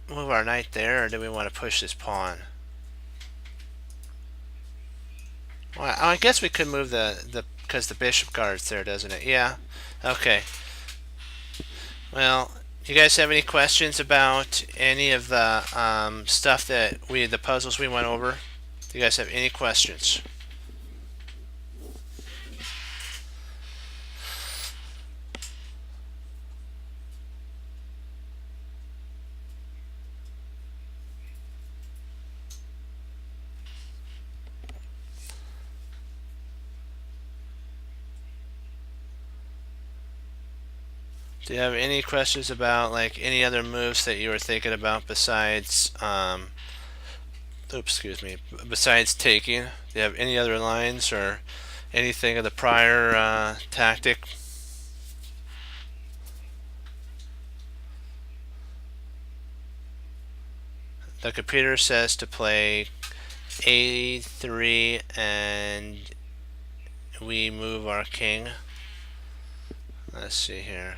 move our knight there, or do we want to push this pawn? Well, I guess we could move the because the bishop guards there, doesn't it? Yeah. Okay. Well, do you guys have any questions about any of the stuff that the puzzles we went over? Do you guys have any questions? Do you have any questions about like any other moves that you were thinking about besides excuse me, besides taking? Do you have any other lines or anything of the prior tactic? The computer says to play a3 and we move our king. Let's see here.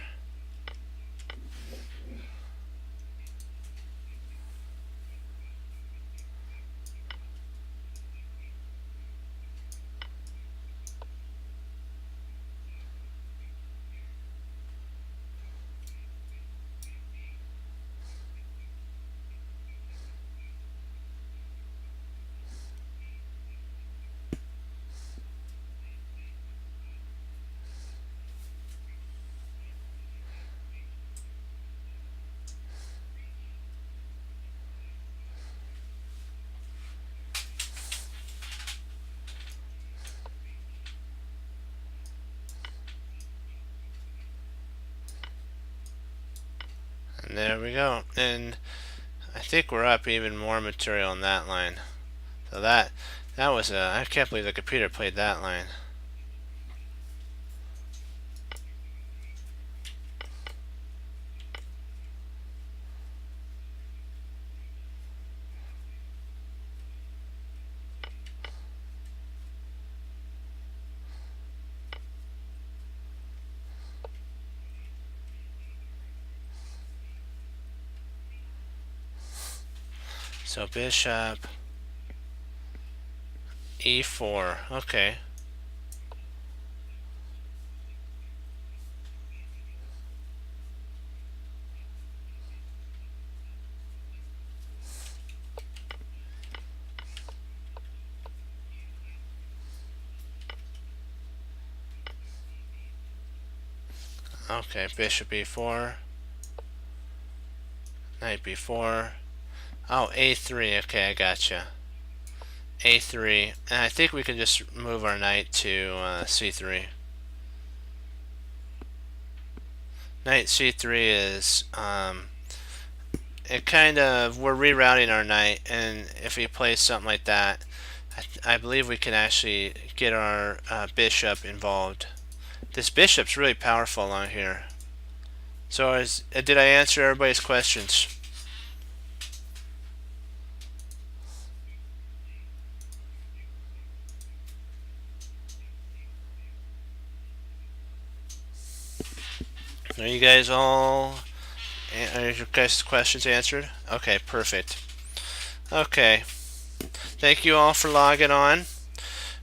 And there we go. And I think we're up even more material on that line. So that was I can't believe the computer played that line. So bishop e4. Okay. Okay, bishop e4. Knight b4. Oh, a3. Okay, I gotcha. a3. And I think we can just move our knight to c3. Knight c3 is it kind of, we're rerouting our knight, and if we play something like that, I believe we can actually get our bishop involved. This bishop's really powerful along here. So did I answer everybody's questions? Are you guys all, are your guys' questions answered? Okay, perfect. Okay. Thank you all for logging on.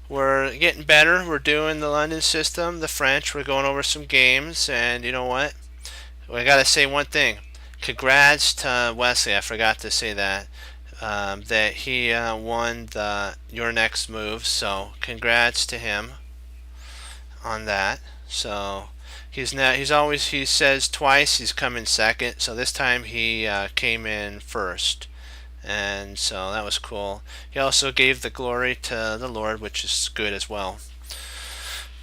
we're getting better. We're doing the London system, the French. We're going over some games, and you know what? I gotta say one thing. Congrats to Wesley. I forgot to say that. That he won the Your Next Move. So congrats to him on that. So he's always, he says twice he's come in second. So this time he came in first, and so that was cool. He also gave the glory to the Lord, which is good as well.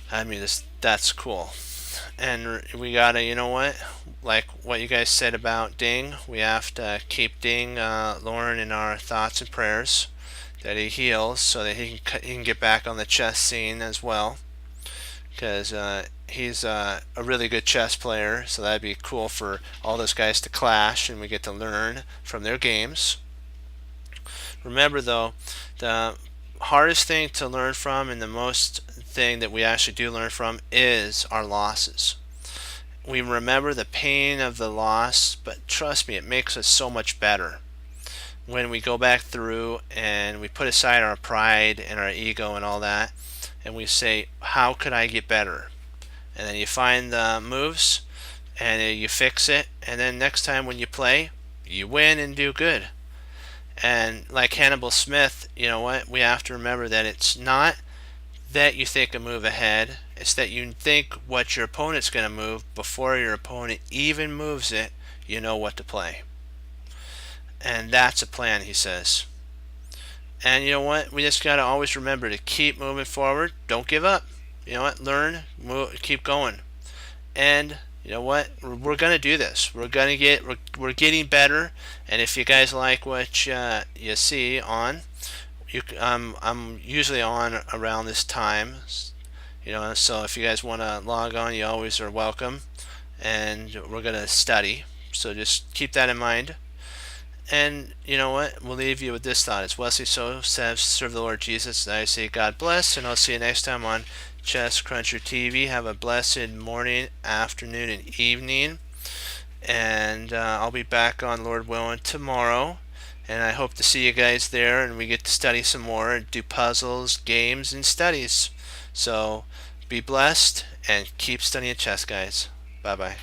I mean, that's cool. And we gotta, you know what, like what you guys said about Ding, we have to keep Ding, Lauren, in our thoughts and prayers, that he heals so that he can get back on the chess scene as well, because he's a really good chess player. So that'd be cool for all those guys to clash and we get to learn from their games. Remember though, the hardest thing to learn from, and the most thing that we actually do learn from, is our losses. We remember the pain of the loss, but trust me, it makes us so much better when we go back through and we put aside our pride and our ego and all that, and we say, how could I get better? And then you find the moves and you fix it, and then next time when you play, you win and do good. And like Hannibal Smith, you know what, we have to remember that it's not that you think a move ahead, it's that you think what your opponent's going to move before your opponent even moves it. You know what to play, and that's a plan, he says. And you know what, we just got to always remember to keep moving forward. Don't give up. You know what, learn, move, keep going. And you know what, we're gonna do this. We're getting better. And if you guys like what you see on, I'm usually on around this time, you know. So if you guys want to log on, you always are welcome. And we're gonna study. So just keep that in mind. And you know what, we'll leave you with this thought. It's Wesley So says, serve the Lord Jesus. And I say God bless, and I'll see you next time on Chess Cruncher TV. Have a blessed morning, afternoon, and evening. And I'll be back on, Lord willing, tomorrow. And I hope to see you guys there, and we get to study some more and do puzzles, games, and studies. So be blessed and keep studying chess, guys. Bye-bye.